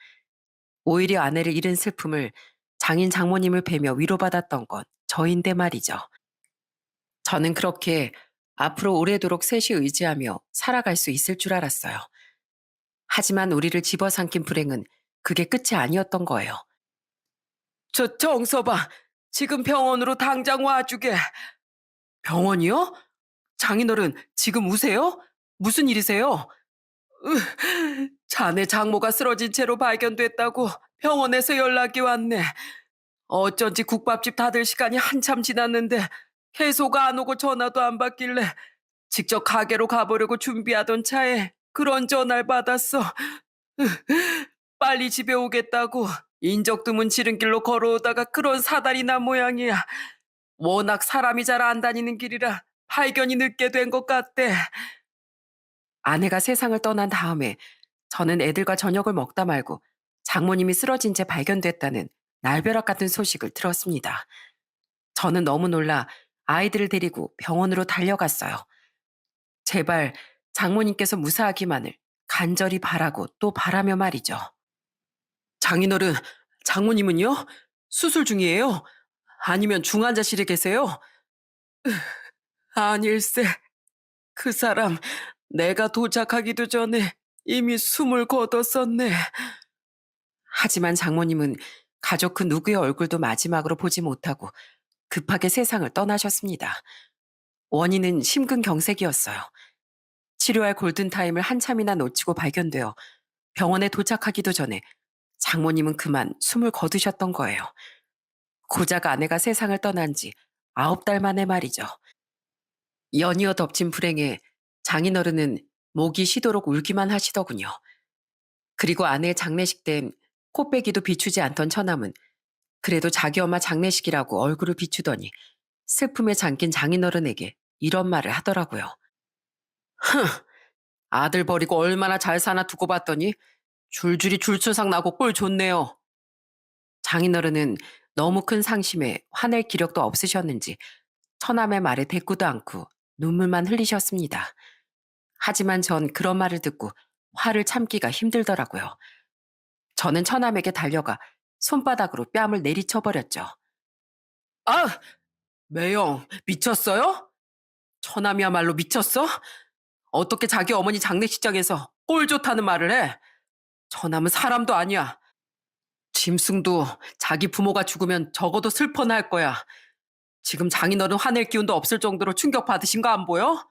오히려 아내를 잃은 슬픔을 장인 장모님을 뵈며 위로받았던 건 저인데 말이죠. 저는 그렇게 앞으로 오래도록 셋이 의지하며 살아갈 수 있을 줄 알았어요. 하지만 우리를 집어삼킨 불행은 그게 끝이 아니었던 거예요. 저 정서봐. 지금 병원으로 당장 와주게. 병원이요? 장인어른, 지금 우세요? 무슨 일이세요? 자네 장모가 쓰러진 채로 발견됐다고 병원에서 연락이 왔네. 어쩐지 국밥집 닫을 시간이 한참 지났는데 계속 안 오고 전화도 안 받길래 직접 가게로 가보려고 준비하던 차에 그런 전화를 받았어. 빨리 집에 오겠다고 인적 드문 지름길로 걸어오다가 그런 사달이 난 모양이야. 워낙 사람이 잘 안 다니는 길이라 발견이 늦게 된 것 같대. 아내가 세상을 떠난 다음에 저는 애들과 저녁을 먹다 말고 장모님이 쓰러진 채 발견됐다는 날벼락 같은 소식을 들었습니다. 저는 너무 놀라 아이들을 데리고 병원으로 달려갔어요. 제발 장모님께서 무사하기만을 간절히 바라고 또 바라며 말이죠. 장인어른, 장모님은요? 수술 중이에요? 아니면 중환자실에 계세요? 아닐세. 그 사람 내가 도착하기도 전에 이미 숨을 거뒀었네. 하지만 장모님은 가족 그 누구의 얼굴도 마지막으로 보지 못하고 급하게 세상을 떠나셨습니다. 원인은 심근경색이었어요. 치료할 골든타임을 한참이나 놓치고 발견되어 병원에 도착하기도 전에 장모님은 그만 숨을 거두셨던 거예요. 고작 아내가 세상을 떠난 지 9달 만에 말이죠. 연이어 덮친 불행에 장인어른은 목이 쉬도록 울기만 하시더군요. 그리고 아내의 장례식 땐 코빼기도 비추지 않던 처남은 그래도 자기 엄마 장례식이라고 얼굴을 비추더니 슬픔에 잠긴 장인어른에게 이런 말을 하더라고요. 흥, 아들 버리고 얼마나 잘 사나 두고 봤더니 줄줄이 줄초상 나고 꼴 좋네요. 장인어른은 너무 큰 상심에 화낼 기력도 없으셨는지 처남의 말에 대꾸도 않고 눈물만 흘리셨습니다. 하지만 전 그런 말을 듣고 화를 참기가 힘들더라고요. 저는 처남에게 달려가 손바닥으로 뺨을 내리쳐버렸죠. 아! 매영, 미쳤어요? 처남이야말로 미쳤어? 어떻게 자기 어머니 장례식장에서 꼴 좋다는 말을 해? 처남은 사람도 아니야. 짐승도 자기 부모가 죽으면 적어도 슬퍼나 할 거야. 지금 장인어른 화낼 기운도 없을 정도로 충격받으신 거 안 보여?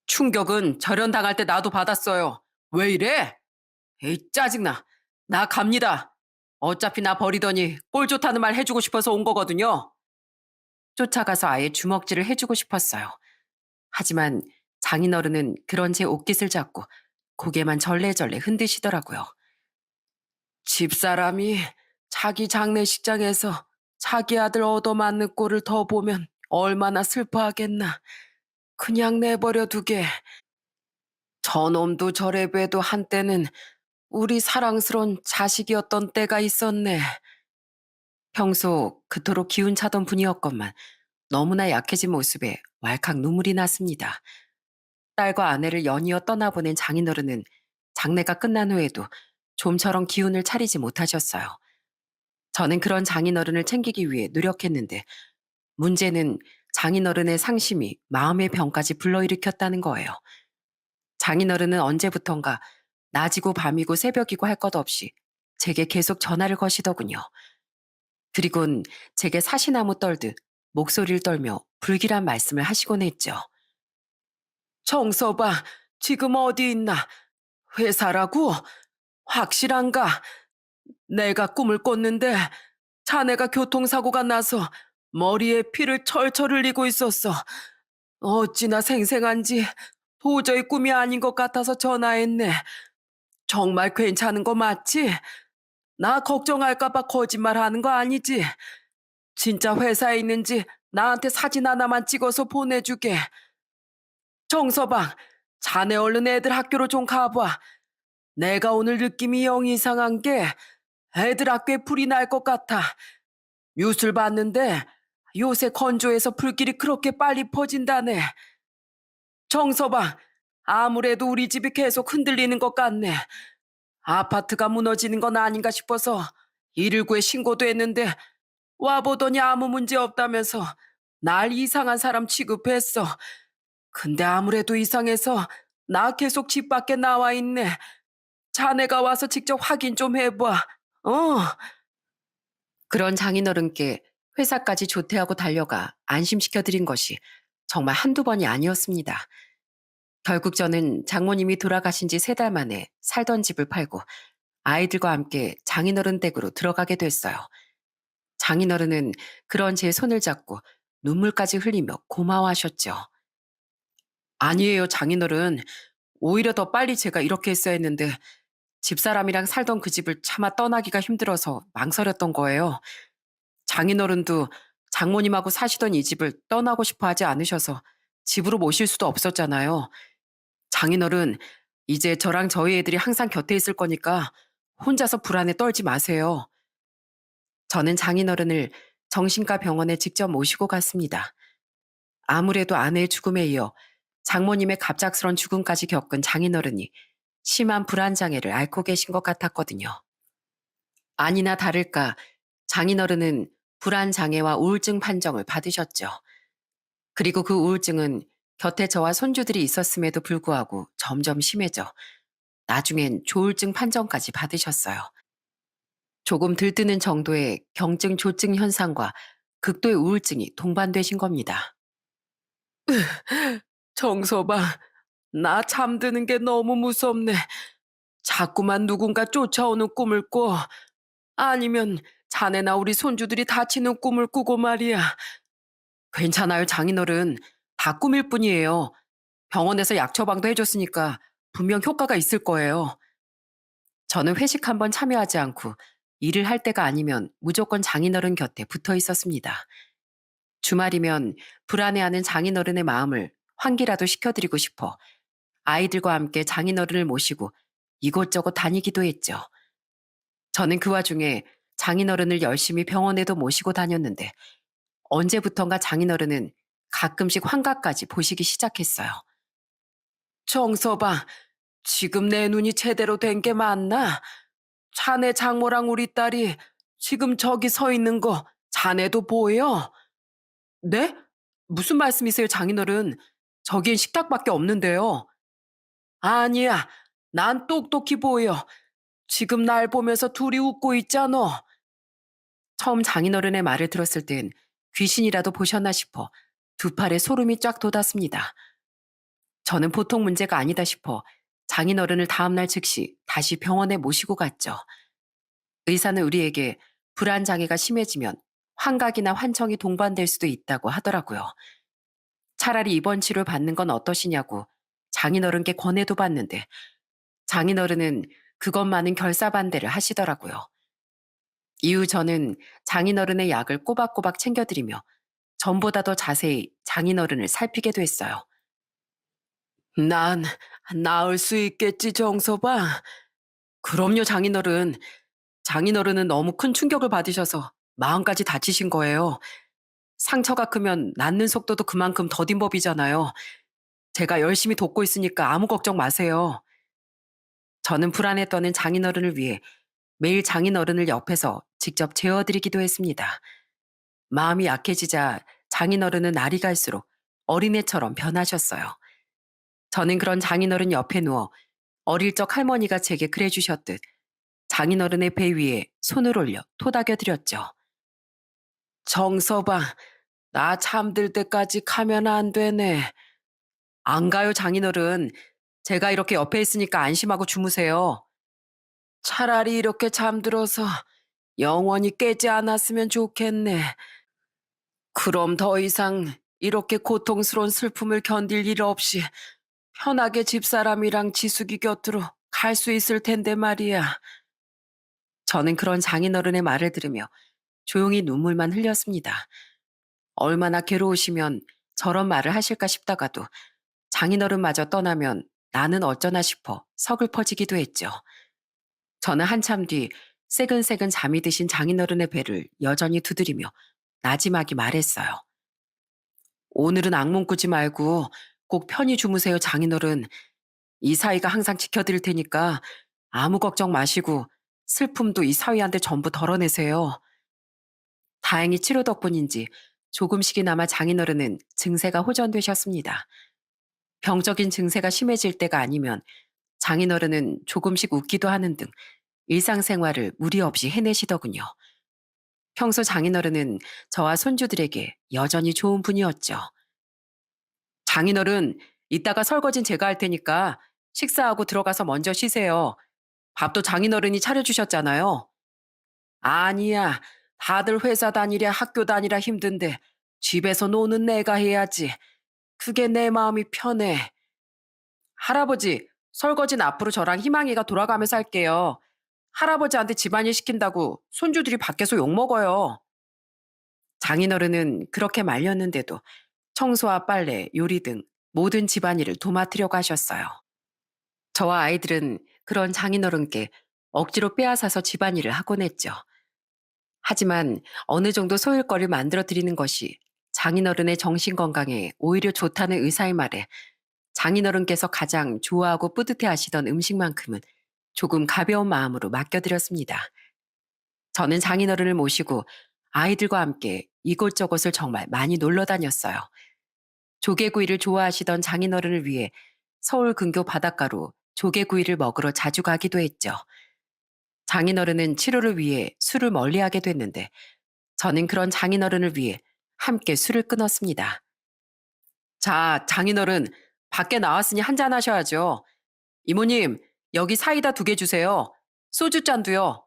충격은 절연당할 때 나도 받았어요. 왜 이래? 에이, 짜증나. 나 갑니다. 어차피 나 버리더니 꼴 좋다는 말 해주고 싶어서 온 거거든요. 쫓아가서 아예 주먹질을 해주고 싶었어요. 하지만 장인어른은 그런 제 옷깃을 잡고 고개만 절레절레 흔드시더라고요. 집사람이 자기 장례식장에서 자기 아들 얻어맞는 꼴을 더 보면 얼마나 슬퍼하겠나. 그냥 내버려 두게. 저놈도 저래봬도 한때는 우리 사랑스러운 자식이었던 때가 있었네. 평소 그토록 기운차던 분이었건만 너무나 약해진 모습에 왈칵 눈물이 났습니다. 딸과 아내를 연이어 떠나보낸 장인어른은 장례가 끝난 후에도 좀처럼 기운을 차리지 못하셨어요. 저는 그런 장인어른을 챙기기 위해 노력했는데 문제는 장인어른의 상심이 마음의 병까지 불러일으켰다는 거예요. 장인어른은 언제부턴가 낮이고 밤이고 새벽이고 할 것 없이 제게 계속 전화를 거시더군요. 그리곤 제게 사시나무 떨듯 목소리를 떨며 불길한 말씀을 하시곤 했죠. 정서봐, 지금 어디 있나? 회사라고? 확실한가? 내가 꿈을 꿨는데 자네가 교통사고가 나서 머리에 피를 철철 흘리고 있었어. 어찌나 생생한지 도저히 꿈이 아닌 것 같아서 전화했네. 정말 괜찮은 거 맞지? 나 걱정할까봐 거짓말하는 거 아니지? 진짜 회사에 있는지 나한테 사진 하나만 찍어서 보내주게. 정서방, 자네 얼른 애들 학교로 좀 가봐. 내가 오늘 느낌이 영 이상한 게 애들 학교에 불이 날 것 같아. 뉴스를 봤는데 요새 건조해서 불길이 그렇게 빨리 퍼진다네. 정서방, 아무래도 우리 집이 계속 흔들리는 것 같네. 아파트가 무너지는 건 아닌가 싶어서 119에 신고도 했는데 와보더니 아무 문제 없다면서 날 이상한 사람 취급했어. 근데 아무래도 이상해서 나 계속 집 밖에 나와 있네. 자네가 와서 직접 확인 좀 해봐. 어. 그런 장인어른께 회사까지 조퇴하고 달려가 안심시켜드린 것이 정말 한두 번이 아니었습니다. 결국 저는 장모님이 돌아가신 지 3달 만에 살던 집을 팔고 아이들과 함께 장인어른 댁으로 들어가게 됐어요. 장인어른은 그런 제 손을 잡고 눈물까지 흘리며 고마워하셨죠. 아니에요, 장인어른. 오히려 더 빨리 제가 이렇게 했어야 했는데 집사람이랑 살던 그 집을 차마 떠나기가 힘들어서 망설였던 거예요. 장인어른도 장모님하고 사시던 이 집을 떠나고 싶어 하지 않으셔서 집으로 모실 수도 없었잖아요. 장인어른, 이제 저랑 저희 애들이 항상 곁에 있을 거니까 혼자서 불안에 떨지 마세요. 저는 장인어른을 정신과 병원에 직접 모시고 갔습니다. 아무래도 아내의 죽음에 이어 장모님의 갑작스런 죽음까지 겪은 장인어른이 심한 불안장애를 앓고 계신 것 같았거든요. 아니나 다를까 장인어른은 불안장애와 우울증 판정을 받으셨죠. 그리고 그 우울증은 곁에 저와 손주들이 있었음에도 불구하고 점점 심해져 나중엔 조울증 판정까지 받으셨어요. 조금 들뜨는 정도의 경증 조증 현상과 극도의 우울증이 동반되신 겁니다. 정서봐, 나 잠드는 게 너무 무섭네. 자꾸만 누군가 쫓아오는 꿈을 꿔. 아니면 자네나 우리 손주들이 다치는 꿈을 꾸고 말이야. 괜찮아요, 장인어른. 다 꿈일 뿐이에요. 병원에서 약 처방도 해줬으니까 분명 효과가 있을 거예요. 저는 회식 한번 참여하지 않고 일을 할 때가 아니면 무조건 장인어른 곁에 붙어 있었습니다. 주말이면 불안해하는 장인어른의 마음을 환기라도 시켜드리고 싶어 아이들과 함께 장인어른을 모시고 이곳저곳 다니기도 했죠. 저는 그 와중에 장인어른을 열심히 병원에도 모시고 다녔는데 언제부턴가 장인어른은 가끔씩 환각까지 보시기 시작했어요. 정서방, 지금 내 눈이 제대로 된 게 맞나? 자네 장모랑 우리 딸이 지금 저기 서 있는 거 자네도 보여? 네? 무슨 말씀이세요, 장인어른? 저긴 식탁밖에 없는데요. 아니야, 난 똑똑히 보여. 지금 날 보면서 둘이 웃고 있잖아. 처음 장인어른의 말을 들었을 땐 귀신이라도 보셨나 싶어 두 팔에 소름이 쫙 돋았습니다. 저는 보통 문제가 아니다 싶어 장인어른을 다음날 즉시 다시 병원에 모시고 갔죠. 의사는 우리에게 불안장애가 심해지면 환각이나 환청이 동반될 수도 있다고 하더라고요. 차라리 입원 치료 받는 건 어떠시냐고 장인어른께 권해도 봤는데 장인어른은 그것만은 결사반대를 하시더라고요. 이후 저는 장인어른의 약을 꼬박꼬박 챙겨드리며 전보다 더 자세히 장인어른을 살피게 됐어요. 난 나을 수 있겠지, 정서봐. 그럼요, 장인어른. 장인어른은 너무 큰 충격을 받으셔서 마음까지 다치신 거예요. 상처가 크면 낫는 속도도 그만큼 더딘 법이잖아요. 제가 열심히 돕고 있으니까 아무 걱정 마세요. 저는 불안에 떠는 장인어른을 위해 매일 장인어른을 옆에서 직접 재워드리기도 했습니다. 마음이 약해지자 장인어른은 날이 갈수록 어린애처럼 변하셨어요. 저는 그런 장인어른 옆에 누워 어릴 적 할머니가 제게 그래주셨듯 장인어른의 배 위에 손을 올려 토닥여 드렸죠. 정서방, 나 잠들 때까지 가면 안 되네. 안 가요, 장인어른. 제가 이렇게 옆에 있으니까 안심하고 주무세요. 차라리 이렇게 잠들어서 영원히 깨지 않았으면 좋겠네. 그럼 더 이상 이렇게 고통스러운 슬픔을 견딜 일 없이 편하게 집사람이랑 지숙이 곁으로 갈 수 있을 텐데 말이야. 저는 그런 장인어른의 말을 들으며 조용히 눈물만 흘렸습니다. 얼마나 괴로우시면 저런 말을 하실까 싶다가도 장인어른마저 떠나면 나는 어쩌나 싶어 서글퍼지기도 했죠. 저는 한참 뒤 새근새근 잠이 드신 장인어른의 배를 여전히 두드리며 나지막이 말했어요. 오늘은 악몽 꾸지 말고 꼭 편히 주무세요, 장인어른. 이 사위가 항상 지켜드릴 테니까 아무 걱정 마시고 슬픔도 이 사위한테 전부 덜어내세요. 다행히 치료 덕분인지 조금씩이나마 장인어른은 증세가 호전되셨습니다. 병적인 증세가 심해질 때가 아니면 장인어른은 조금씩 웃기도 하는 등 일상생활을 무리 없이 해내시더군요. 평소 장인어른은 저와 손주들에게 여전히 좋은 분이었죠. 장인어른, 이따가 설거진 제가 할 테니까 식사하고 들어가서 먼저 쉬세요. 밥도 장인어른이 차려주셨잖아요. 아니야. 다들 회사 다니랴 학교 다니랴 힘든데 집에서 노는 내가 해야지. 그게 내 마음이 편해. 할아버지, 설거지는 앞으로 저랑 희망이가 돌아가면서 할게요. 할아버지한테 집안일 시킨다고 손주들이 밖에서 욕먹어요. 장인어른은 그렇게 말렸는데도 청소와 빨래, 요리 등 모든 집안일을 도맡으려고 하셨어요. 저와 아이들은 그런 장인어른께 억지로 빼앗아서 집안일을 하곤 했죠. 하지만 어느 정도 소일거리를 만들어 드리는 것이 장인어른의 정신 건강에 오히려 좋다는 의사의 말에 장인어른께서 가장 좋아하고 뿌듯해 하시던 음식만큼은 조금 가벼운 마음으로 맡겨드렸습니다. 저는 장인어른을 모시고 아이들과 함께 이곳저곳을 정말 많이 놀러 다녔어요. 조개구이를 좋아하시던 장인어른을 위해 서울 근교 바닷가로 조개구이를 먹으러 자주 가기도 했죠. 장인어른은 치료를 위해 술을 멀리하게 됐는데 저는 그런 장인어른을 위해 함께 술을 끊었습니다. 자, 장인어른, 밖에 나왔으니 한잔 하셔야죠. 이모님, 여기 사이다 2개 주세요. 소주잔도요.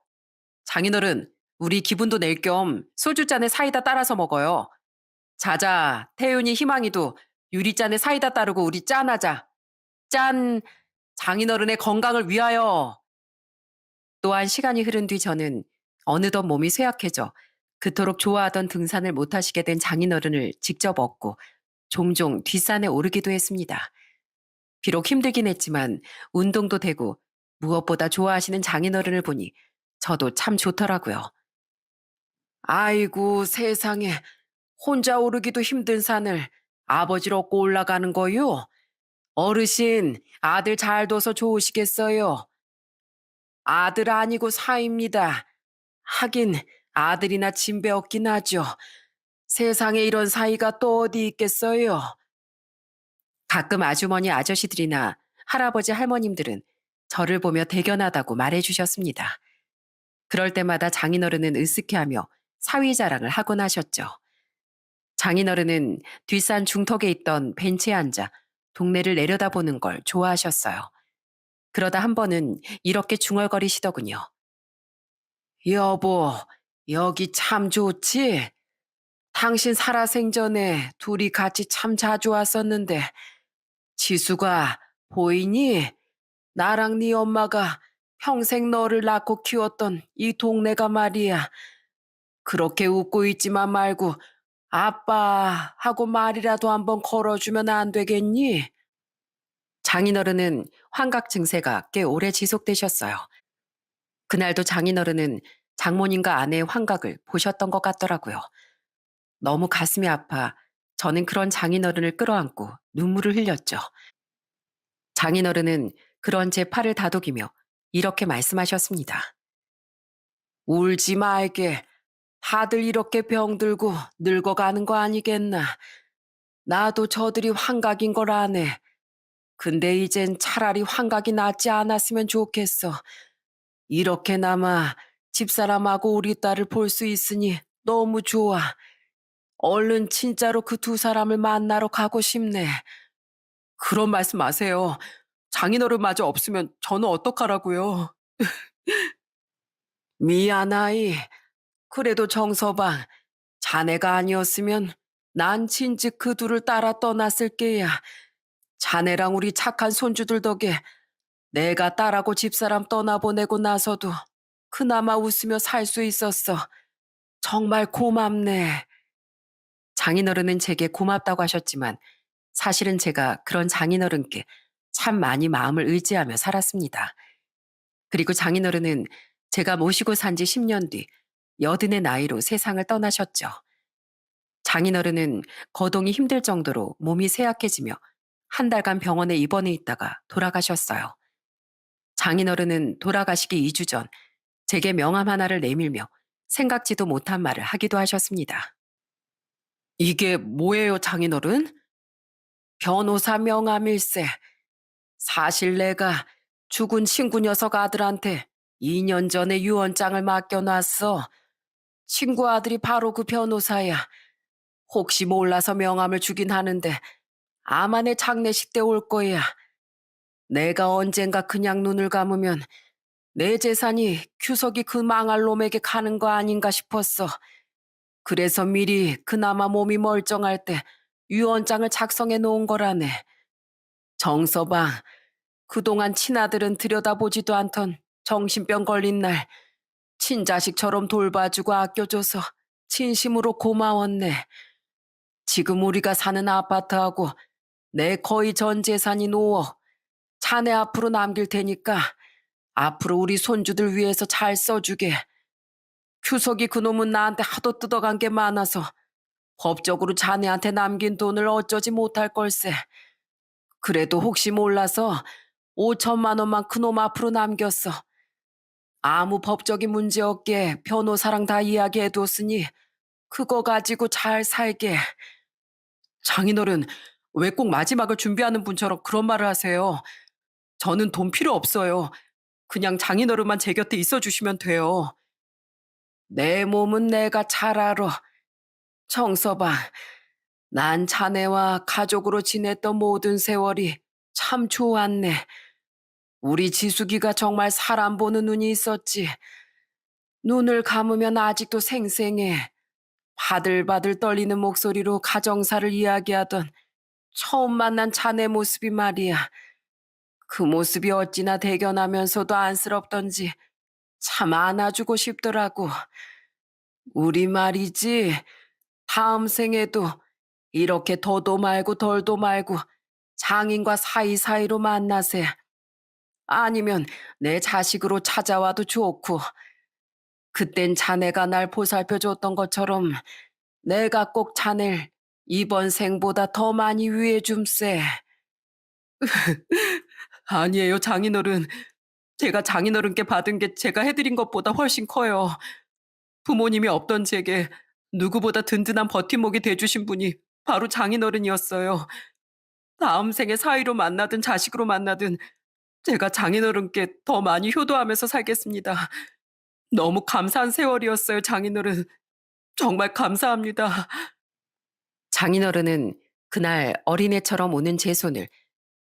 장인어른, 우리 기분도 낼 겸 소주잔에 사이다 따라서 먹어요. 자자, 태윤이 희망이도 유리잔에 사이다 따르고 우리 짠하자. 짠! 장인어른의 건강을 위하여! 또한 시간이 흐른 뒤 저는 어느덧 몸이 쇠약해져 그토록 좋아하던 등산을 못하시게 된 장인어른을 직접 얻고 종종 뒷산에 오르기도 했습니다. 비록 힘들긴 했지만 운동도 되고 무엇보다 좋아하시는 장인어른을 보니 저도 참 좋더라고요. 아이고 세상에, 혼자 오르기도 힘든 산을 아버지를 얻고 올라가는 거요? 어르신, 아들 잘 둬서 좋으시겠어요. 아들 아니고 사입니다. 하긴 아들이나 짐배 없긴 하죠. 세상에 이런 사이가 또 어디 있겠어요. 가끔 아주머니 아저씨들이나 할아버지 할머님들은 저를 보며 대견하다고 말해주셨습니다. 그럴 때마다 장인어른은 으쓱해하며 사위 자랑을 하곤 하셨죠. 장인어른은 뒷산 중턱에 있던 벤치에 앉아 동네를 내려다보는 걸 좋아하셨어요. 그러다 한 번은 이렇게 중얼거리시더군요. 여보, 여기 참 좋지? 당신 살아생전에 둘이 같이 참 자주 왔었는데 지수가 보이니? 나랑 네 엄마가 평생 너를 낳고 키웠던 이 동네가 말이야. 그렇게 웃고 있지만 말고 아빠 하고 말이라도 한번 걸어주면 안 되겠니? 장인어른은 환각 증세가 꽤 오래 지속되셨어요. 그날도 장인어른은 장모님과 아내의 환각을 보셨던 것 같더라고요. 너무 가슴이 아파 저는 그런 장인어른을 끌어안고 눈물을 흘렸죠. 장인어른은 그런 제 팔을 다독이며 이렇게 말씀하셨습니다. 울지 말게. 다들 이렇게 병들고 늙어가는 거 아니겠나. 나도 저들이 환각인 걸 아네. 근데 이젠 차라리 환각이 낫지 않았으면 좋겠어. 이렇게나마 집사람하고 우리 딸을 볼 수 있으니 너무 좋아. 얼른 진짜로 그 두 사람을 만나러 가고 싶네. 그런 말씀 마세요. 장인어른마저 없으면 저는 어떡하라고요. 미안하이. 그래도 정서방, 자네가 아니었으면 난 진즉 그 둘을 따라 떠났을 게야. 자네랑 우리 착한 손주들 덕에 내가 딸하고 집사람 떠나보내고 나서도 그나마 웃으며 살 수 있었어. 정말 고맙네. 장인어른은 제게 고맙다고 하셨지만 사실은 제가 그런 장인어른께 참 많이 마음을 의지하며 살았습니다. 그리고 장인어른은 제가 모시고 산지 10년 뒤 여든의 나이로 세상을 떠나셨죠. 장인어른은 거동이 힘들 정도로 몸이 쇠약해지며 한 달간 병원에 입원해 있다가 돌아가셨어요. 장인어른은 돌아가시기 2주 전 제게 명함 하나를 내밀며 생각지도 못한 말을 하기도 하셨습니다. 이게 뭐예요, 장인어른? 변호사 명함일세. 사실 내가 죽은 친구 녀석 아들한테 2년 전에 유언장을 맡겨놨어. 친구 아들이 바로 그 변호사야. 혹시 몰라서 명함을 주긴 하는데 아마 내 장례식 때 올 거야. 내가 언젠가 그냥 눈을 감으면 내 재산이 규석이 그 망할 놈에게 가는 거 아닌가 싶었어. 그래서 미리 그나마 몸이 멀쩡할 때 유언장을 작성해 놓은 거라네. 정서방, 그동안 친아들은 들여다보지도 않던 정신병 걸린 날 친자식처럼 돌봐주고 아껴줘서 진심으로 고마웠네. 지금 우리가 사는 아파트하고 내 거의 전 재산이 노어 자네 앞으로 남길 테니까 앞으로 우리 손주들 위해서 잘 써주게. 규석이 그놈은 나한테 하도 뜯어간 게 많아서 법적으로 자네한테 남긴 돈을 어쩌지 못할 걸세. 그래도 혹시 몰라서 5천만 원만 그놈 앞으로 남겼어. 아무 법적인 문제 없게 변호사랑 다 이야기해뒀으니 그거 가지고 잘 살게. 장인어른, 왜 꼭 마지막을 준비하는 분처럼 그런 말을 하세요? 저는 돈 필요 없어요. 그냥 장인어른만 제 곁에 있어 주시면 돼요. 내 몸은 내가 잘 알아. 정서방, 난 자네와 가족으로 지냈던 모든 세월이 참 좋았네. 우리 지숙이가 정말 사람 보는 눈이 있었지. 눈을 감으면 아직도 생생해. 바들바들 떨리는 목소리로 가정사를 이야기하던 처음 만난 자네 모습이 말이야. 그 모습이 어찌나 대견하면서도 안쓰럽던지 참 안아주고 싶더라고. 우리 말이지. 다음 생에도 이렇게 더도 말고 덜도 말고 장인과 사이사이로 만나세. 아니면 내 자식으로 찾아와도 좋고. 그땐 자네가 날 보살펴줬던 것처럼 내가 꼭 자넬 이번 생보다 더 많이 위해줌세. 아니에요, 장인어른. 제가 장인어른께 받은 게 제가 해드린 것보다 훨씬 커요. 부모님이 없던 제게 누구보다 든든한 버팀목이 돼주신 분이 바로 장인어른이었어요. 다음 생에 사위로 만나든 자식으로 만나든 제가 장인어른께 더 많이 효도하면서 살겠습니다. 너무 감사한 세월이었어요, 장인어른. 정말 감사합니다. 장인어른은 그날 어린애처럼 오는 제 손을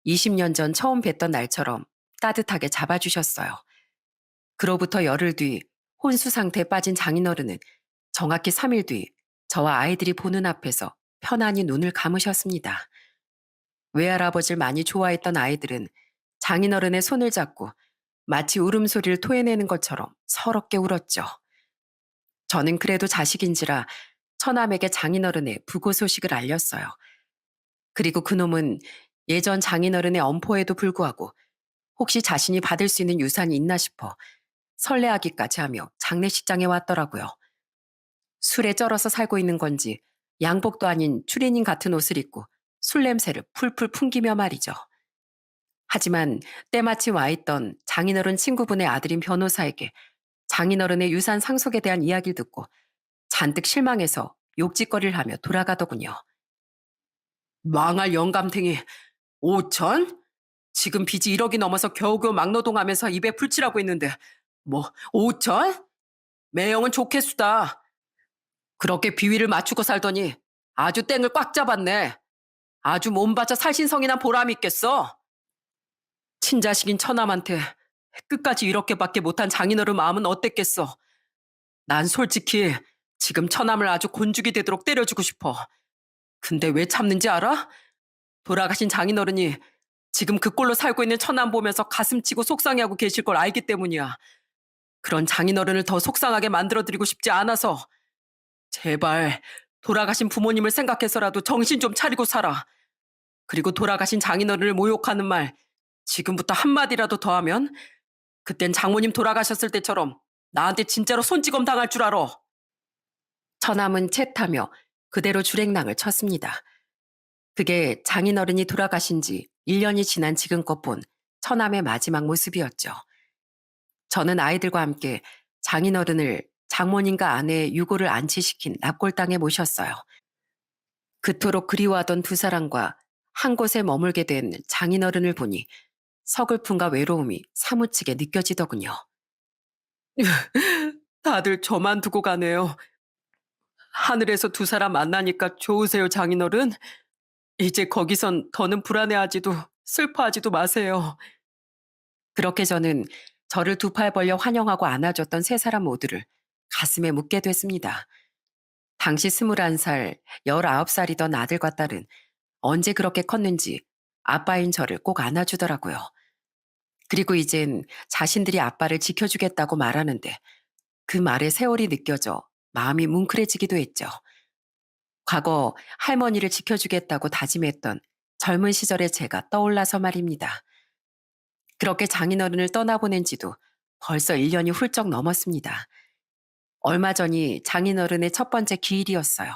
20년 전 처음 뵀던 날처럼 따뜻하게 잡아주셨어요. 그로부터 열흘 뒤 혼수 상태에 빠진 장인어른은 정확히 3일 뒤 저와 아이들이 보는 앞에서 편안히 눈을 감으셨습니다. 외할아버지를 많이 좋아했던 아이들은 장인어른의 손을 잡고 마치 울음소리를 토해내는 것처럼 서럽게 울었죠. 저는 그래도 자식인지라 처남에게 장인어른의 부고 소식을 알렸어요. 그리고 그놈은 예전 장인어른의 엄포에도 불구하고 혹시 자신이 받을 수 있는 유산이 있나 싶어 설레하기까지 하며 장례식장에 왔더라고요. 술에 쩔어서 살고 있는 건지 양복도 아닌 추리닝 같은 옷을 입고 술 냄새를 풀풀 풍기며 말이죠. 하지만 때마침 와 있던 장인어른 친구분의 아들인 변호사에게 장인어른의 유산 상속에 대한 이야기를 듣고 잔뜩 실망해서 욕짓거리를 하며 돌아가더군요. 망할 영감탱이 5천? 지금 빚이 1억이 넘어서 겨우겨우 막노동하면서 입에 풀칠하고 있는데 뭐 5천? 매형은 좋겠수다. 그렇게 비위를 맞추고 살더니 아주 땡을 꽉 잡았네. 아주 몸 바쳐 살신성이나 보람이 있겠어. 친자식인 처남한테 끝까지 이렇게밖에 못한 장인어른 마음은 어땠겠어. 난 솔직히 지금 처남을 아주 곤죽이 되도록 때려주고 싶어. 근데 왜 참는지 알아? 돌아가신 장인어른이 지금 그 꼴로 살고 있는 처남 보면서 가슴 치고 속상해하고 계실 걸 알기 때문이야. 그런 장인어른을 더 속상하게 만들어드리고 싶지 않아서 제발 돌아가신 부모님을 생각해서라도 정신 좀 차리고 살아. 그리고 돌아가신 장인어른을 모욕하는 말 지금부터 한마디라도 더 하면 그땐 장모님 돌아가셨을 때처럼 나한테 진짜로 손찌검 당할 줄 알아. 처남은 채타며 그대로 주랭랑을 쳤습니다. 그게 장인어른이 돌아가신 지 1년이 지난 지금껏 본 처남의 마지막 모습이었죠. 저는 아이들과 함께 장인어른을 장모님과 아내의 유고를 안치시킨 납골당에 모셨어요. 그토록 그리워하던 두 사람과 한 곳에 머물게 된 장인어른을 보니 서글픔과 외로움이 사무치게 느껴지더군요. 다들 저만 두고 가네요. 하늘에서 두 사람 만나니까 좋으세요, 장인어른? 이제 거기선 더는 불안해하지도 슬퍼하지도 마세요. 그렇게 저는 저를 두 팔 벌려 환영하고 안아줬던 세 사람 모두를 가슴에 묻게 됐습니다. 당시 21살, 19살이던 아들과 딸은 언제 그렇게 컸는지 아빠인 저를 꼭 안아주더라고요. 그리고 이젠 자신들이 아빠를 지켜주겠다고 말하는데 그 말에 세월이 느껴져 마음이 뭉클해지기도 했죠. 과거 할머니를 지켜주겠다고 다짐했던 젊은 시절의 제가 떠올라서 말입니다. 그렇게 장인어른을 떠나보낸 지도 벌써 1년이 훌쩍 넘었습니다. 얼마 전이 장인어른의 첫 번째 기일이었어요.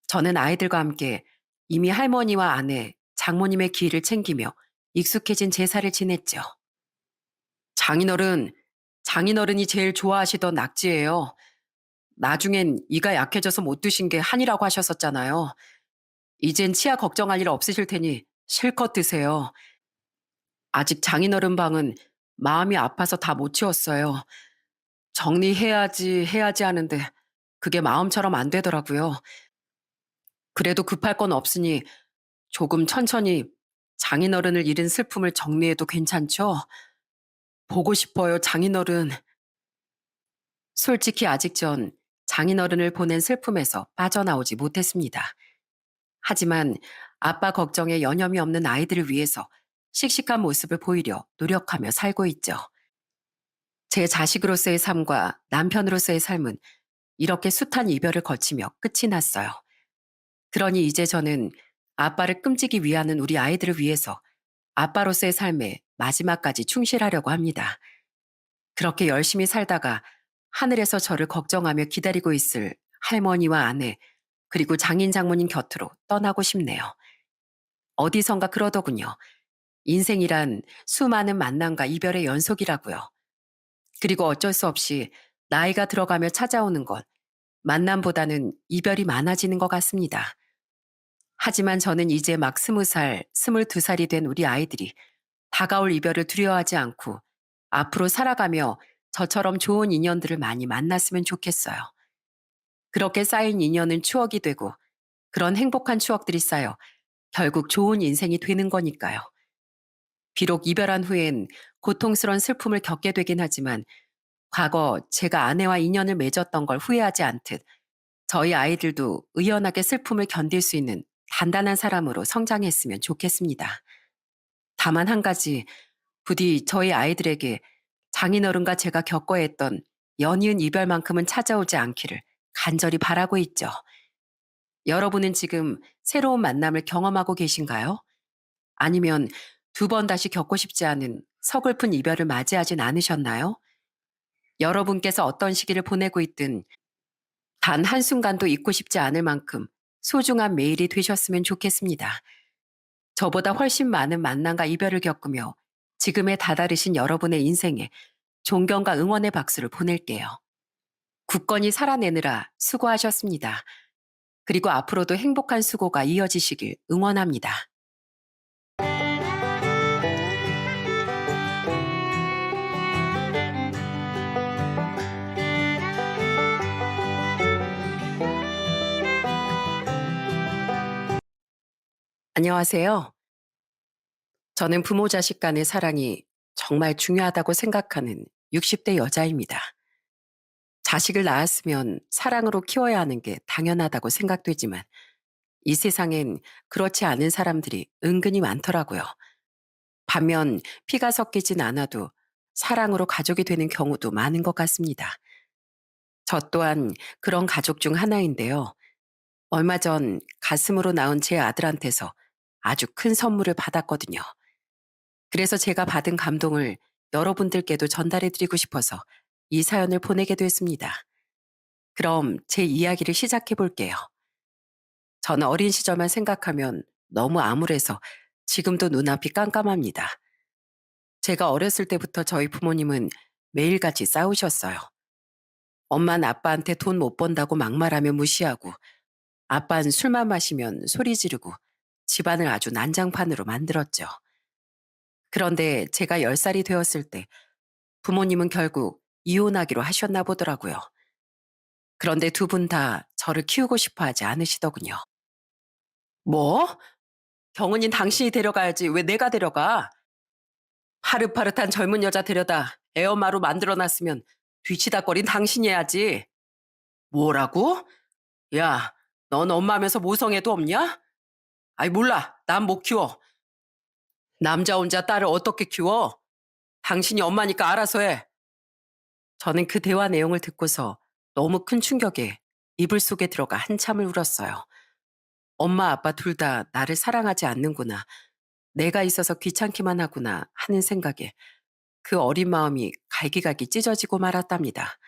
저는 아이들과 함께 이미 할머니와 아내, 장모님의 기일을 챙기며 익숙해진 제사를 지냈죠. 장인어른, 장인어른이 제일 좋아하시던 낙지예요. 나중엔 이가 약해져서 못 드신 게 한이라고 하셨었잖아요. 이젠 치아 걱정할 일 없으실 테니 실컷 드세요. 아직 장인어른 방은 마음이 아파서 다 못 치웠어요. 정리해야지 해야지 하는데 그게 마음처럼 안 되더라고요. 그래도 급할 건 없으니 조금 천천히 장인어른을 잃은 슬픔을 정리해도 괜찮죠? 보고 싶어요, 장인어른. 솔직히 아직 전 장인어른을 보낸 슬픔에서 빠져나오지 못했습니다. 하지만 아빠 걱정에 여념이 없는 아이들을 위해서 씩씩한 모습을 보이려 노력하며 살고 있죠. 제 자식으로서의 삶과 남편으로서의 삶은 이렇게 숱한 이별을 거치며 끝이 났어요. 그러니 이제 저는 아빠를 끔찍이 위하는 우리 아이들을 위해서 아빠로서의 삶에 마지막까지 충실하려고 합니다. 그렇게 열심히 살다가 하늘에서 저를 걱정하며 기다리고 있을 할머니와 아내, 그리고 장인 장모님 곁으로 떠나고 싶네요. 어디선가 그러더군요. 인생이란 수많은 만남과 이별의 연속이라고요. 그리고 어쩔 수 없이 나이가 들어가며 찾아오는 것, 만남보다는 이별이 많아지는 것 같습니다. 하지만 저는 이제 막 20살, 22살이 된 우리 아이들이 다가올 이별을 두려워하지 않고 앞으로 살아가며 저처럼 좋은 인연들을 많이 만났으면 좋겠어요. 그렇게 쌓인 인연은 추억이 되고 그런 행복한 추억들이 쌓여 결국 좋은 인생이 되는 거니까요. 비록 이별한 후엔 고통스러운 슬픔을 겪게 되긴 하지만 과거 제가 아내와 인연을 맺었던 걸 후회하지 않듯 저희 아이들도 의연하게 슬픔을 견딜 수 있는 단단한 사람으로 성장했으면 좋겠습니다. 다만 한 가지, 부디 저희 아이들에게 장인어른과 제가 겪어야 했던 연이은 이별만큼은 찾아오지 않기를 간절히 바라고 있죠. 여러분은 지금 새로운 만남을 경험하고 계신가요? 아니면 두 번 다시 겪고 싶지 않은 서글픈 이별을 맞이하진 않으셨나요? 여러분께서 어떤 시기를 보내고 있든 단 한순간도 잊고 싶지 않을 만큼 소중한 매일이 되셨으면 좋겠습니다. 저보다 훨씬 많은 만남과 이별을 겪으며 지금에 다다르신 여러분의 인생에 존경과 응원의 박수를 보낼게요. 굳건히 살아내느라 수고하셨습니다. 그리고 앞으로도 행복한 수고가 이어지시길 응원합니다. 안녕하세요. 저는 부모 자식 간의 사랑이 정말 중요하다고 생각하는 60대 여자입니다. 자식을 낳았으면 사랑으로 키워야 하는 게 당연하다고 생각되지만 이 세상엔 그렇지 않은 사람들이 은근히 많더라고요. 반면 피가 섞이진 않아도 사랑으로 가족이 되는 경우도 많은 것 같습니다. 저 또한 그런 가족 중 하나인데요. 얼마 전 가슴으로 낳은 제 아들한테서 아주 큰 선물을 받았거든요. 그래서 제가 받은 감동을 여러분들께도 전달해 드리고 싶어서 이 사연을 보내게 됐습니다. 그럼 제 이야기를 시작해 볼게요. 저는 어린 시절만 생각하면 너무 암울해서 지금도 눈앞이 깜깜합니다. 제가 어렸을 때부터 저희 부모님은 매일같이 싸우셨어요. 엄마는 아빠한테 돈 못 번다고 막말하며 무시하고, 아빠는 술만 마시면 소리 지르고 집안을 아주 난장판으로 만들었죠. 그런데 제가 10살이 되었을 때 부모님은 결국 이혼하기로 하셨나 보더라고요. 그런데 두 분 다 저를 키우고 싶어 하지 않으시더군요. 뭐? 경은인 당신이 데려가야지 왜 내가 데려가? 파릇파릇한 젊은 여자 데려다 애엄마로 만들어놨으면 뒤치다꺼린 당신이 해야지. 뭐라고? 야, 넌 엄마면서 모성애도 없냐? 아이 몰라, 난 못 키워. 남자 혼자 딸을 어떻게 키워? 당신이 엄마니까 알아서 해. 저는 그 대화 내용을 듣고서 너무 큰 충격에 이불 속에 들어가 한참을 울었어요. 엄마 아빠 둘 다 나를 사랑하지 않는구나. 내가 있어서 귀찮기만 하구나 하는 생각에 그 어린 마음이 갈기갈기 찢어지고 말았답니다.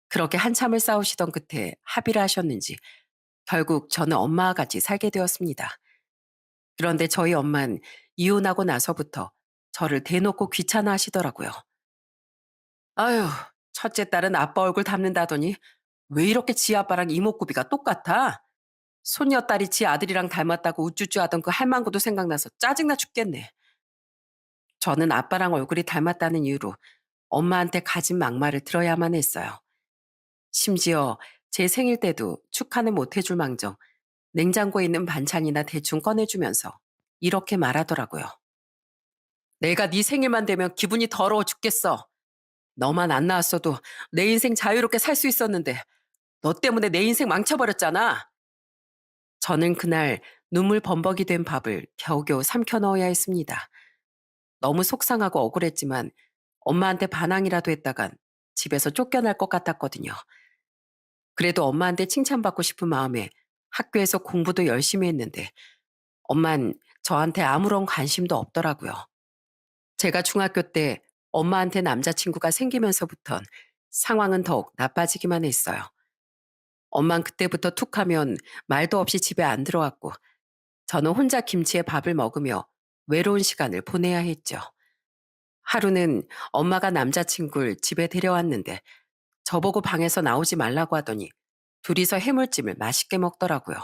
그렇게 한참을 싸우시던 끝에 합의를 하셨는지 결국 저는 엄마와 같이 살게 되었습니다. 그런데 저희 엄만 이혼하고 나서부터 저를 대놓고 귀찮아 하시더라고요. 아유, 첫째 딸은 아빠 얼굴 닮는다더니 왜 이렇게 지 아빠랑 이목구비가 똑같아? 손녀딸이 지 아들이랑 닮았다고 우쭈쭈 하던 그 할망구도 생각나서 짜증나 죽겠네. 저는 아빠랑 얼굴이 닮았다는 이유로 엄마한테 가진 막말을 들어야만 했어요. 심지어 제 생일 때도 축하는 못 해줄 망정 냉장고에 있는 반찬이나 대충 꺼내주면서 이렇게 말하더라고요. 내가 네 생일만 되면 기분이 더러워 죽겠어. 너만 안 나왔어도 내 인생 자유롭게 살 수 있었는데 너 때문에 내 인생 망쳐버렸잖아. 저는 그날 눈물 범벅이 된 밥을 겨우겨우 삼켜 넣어야 했습니다. 너무 속상하고 억울했지만 엄마한테 반항이라도 했다간 집에서 쫓겨날 것 같았거든요. 그래도 엄마한테 칭찬받고 싶은 마음에 학교에서 공부도 열심히 했는데 엄만 저한테 아무런 관심도 없더라고요. 제가 중학교 때 엄마한테 남자친구가 생기면서부턴 상황은 더욱 나빠지기만 했어요. 엄만 그때부터 툭 하면 말도 없이 집에 안 들어왔고 저는 혼자 김치에 밥을 먹으며 외로운 시간을 보내야 했죠. 하루는 엄마가 남자친구를 집에 데려왔는데 저보고 방에서 나오지 말라고 하더니 둘이서 해물찜을 맛있게 먹더라고요.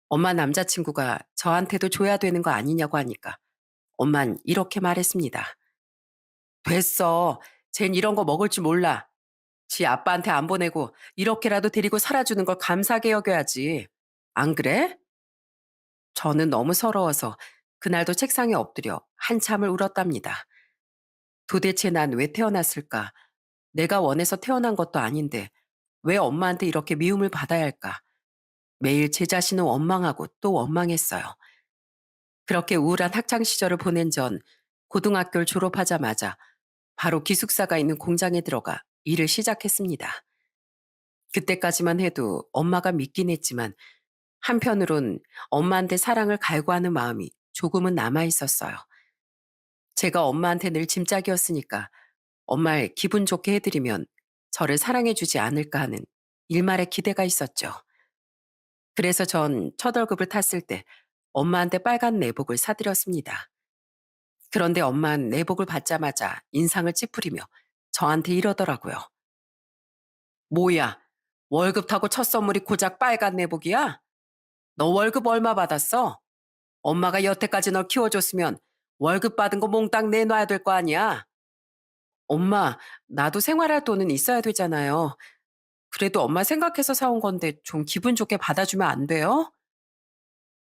엄마 남자친구가 저한테도 줘야 되는 거 아니냐고 하니까 엄만 이렇게 말했습니다. 됐어. 쟨 이런 거 먹을 줄 몰라. 지 아빠한테 안 보내고 이렇게라도 데리고 살아주는 걸 감사하게 여겨야지. 안 그래? 저는 너무 서러워서 그날도 책상에 엎드려 한참을 울었답니다. 도대체 난 왜 태어났을까? 내가 원해서 태어난 것도 아닌데 왜 엄마한테 이렇게 미움을 받아야 할까? 매일 제 자신은 원망하고 또 원망했어요. 그렇게 우울한 학창 시절을 보낸 전 고등학교를 졸업하자마자 바로 기숙사가 있는 공장에 들어가 일을 시작했습니다. 그때까지만 해도 엄마가 믿긴 했지만 한편으론 엄마한테 사랑을 갈구하는 마음이 조금은 남아 있었어요. 제가 엄마한테 늘 짐짝이었으니까 엄마를 기분 좋게 해드리면 저를 사랑해주지 않을까 하는 일말의 기대가 있었죠. 그래서 전 첫 월급을 탔을 때 엄마한테 빨간 내복을 사드렸습니다. 그런데 엄만 내복을 받자마자 인상을 찌푸리며 저한테 이러더라고요. 뭐야, 월급 타고 첫 선물이 고작 빨간 내복이야? 너 월급 얼마 받았어? 엄마가 여태까지 널 키워줬으면 월급 받은 거 몽땅 내놔야 될 거 아니야? 엄마, 나도 생활할 돈은 있어야 되잖아요. 그래도 엄마 생각해서 사온 건데 좀 기분 좋게 받아주면 안 돼요?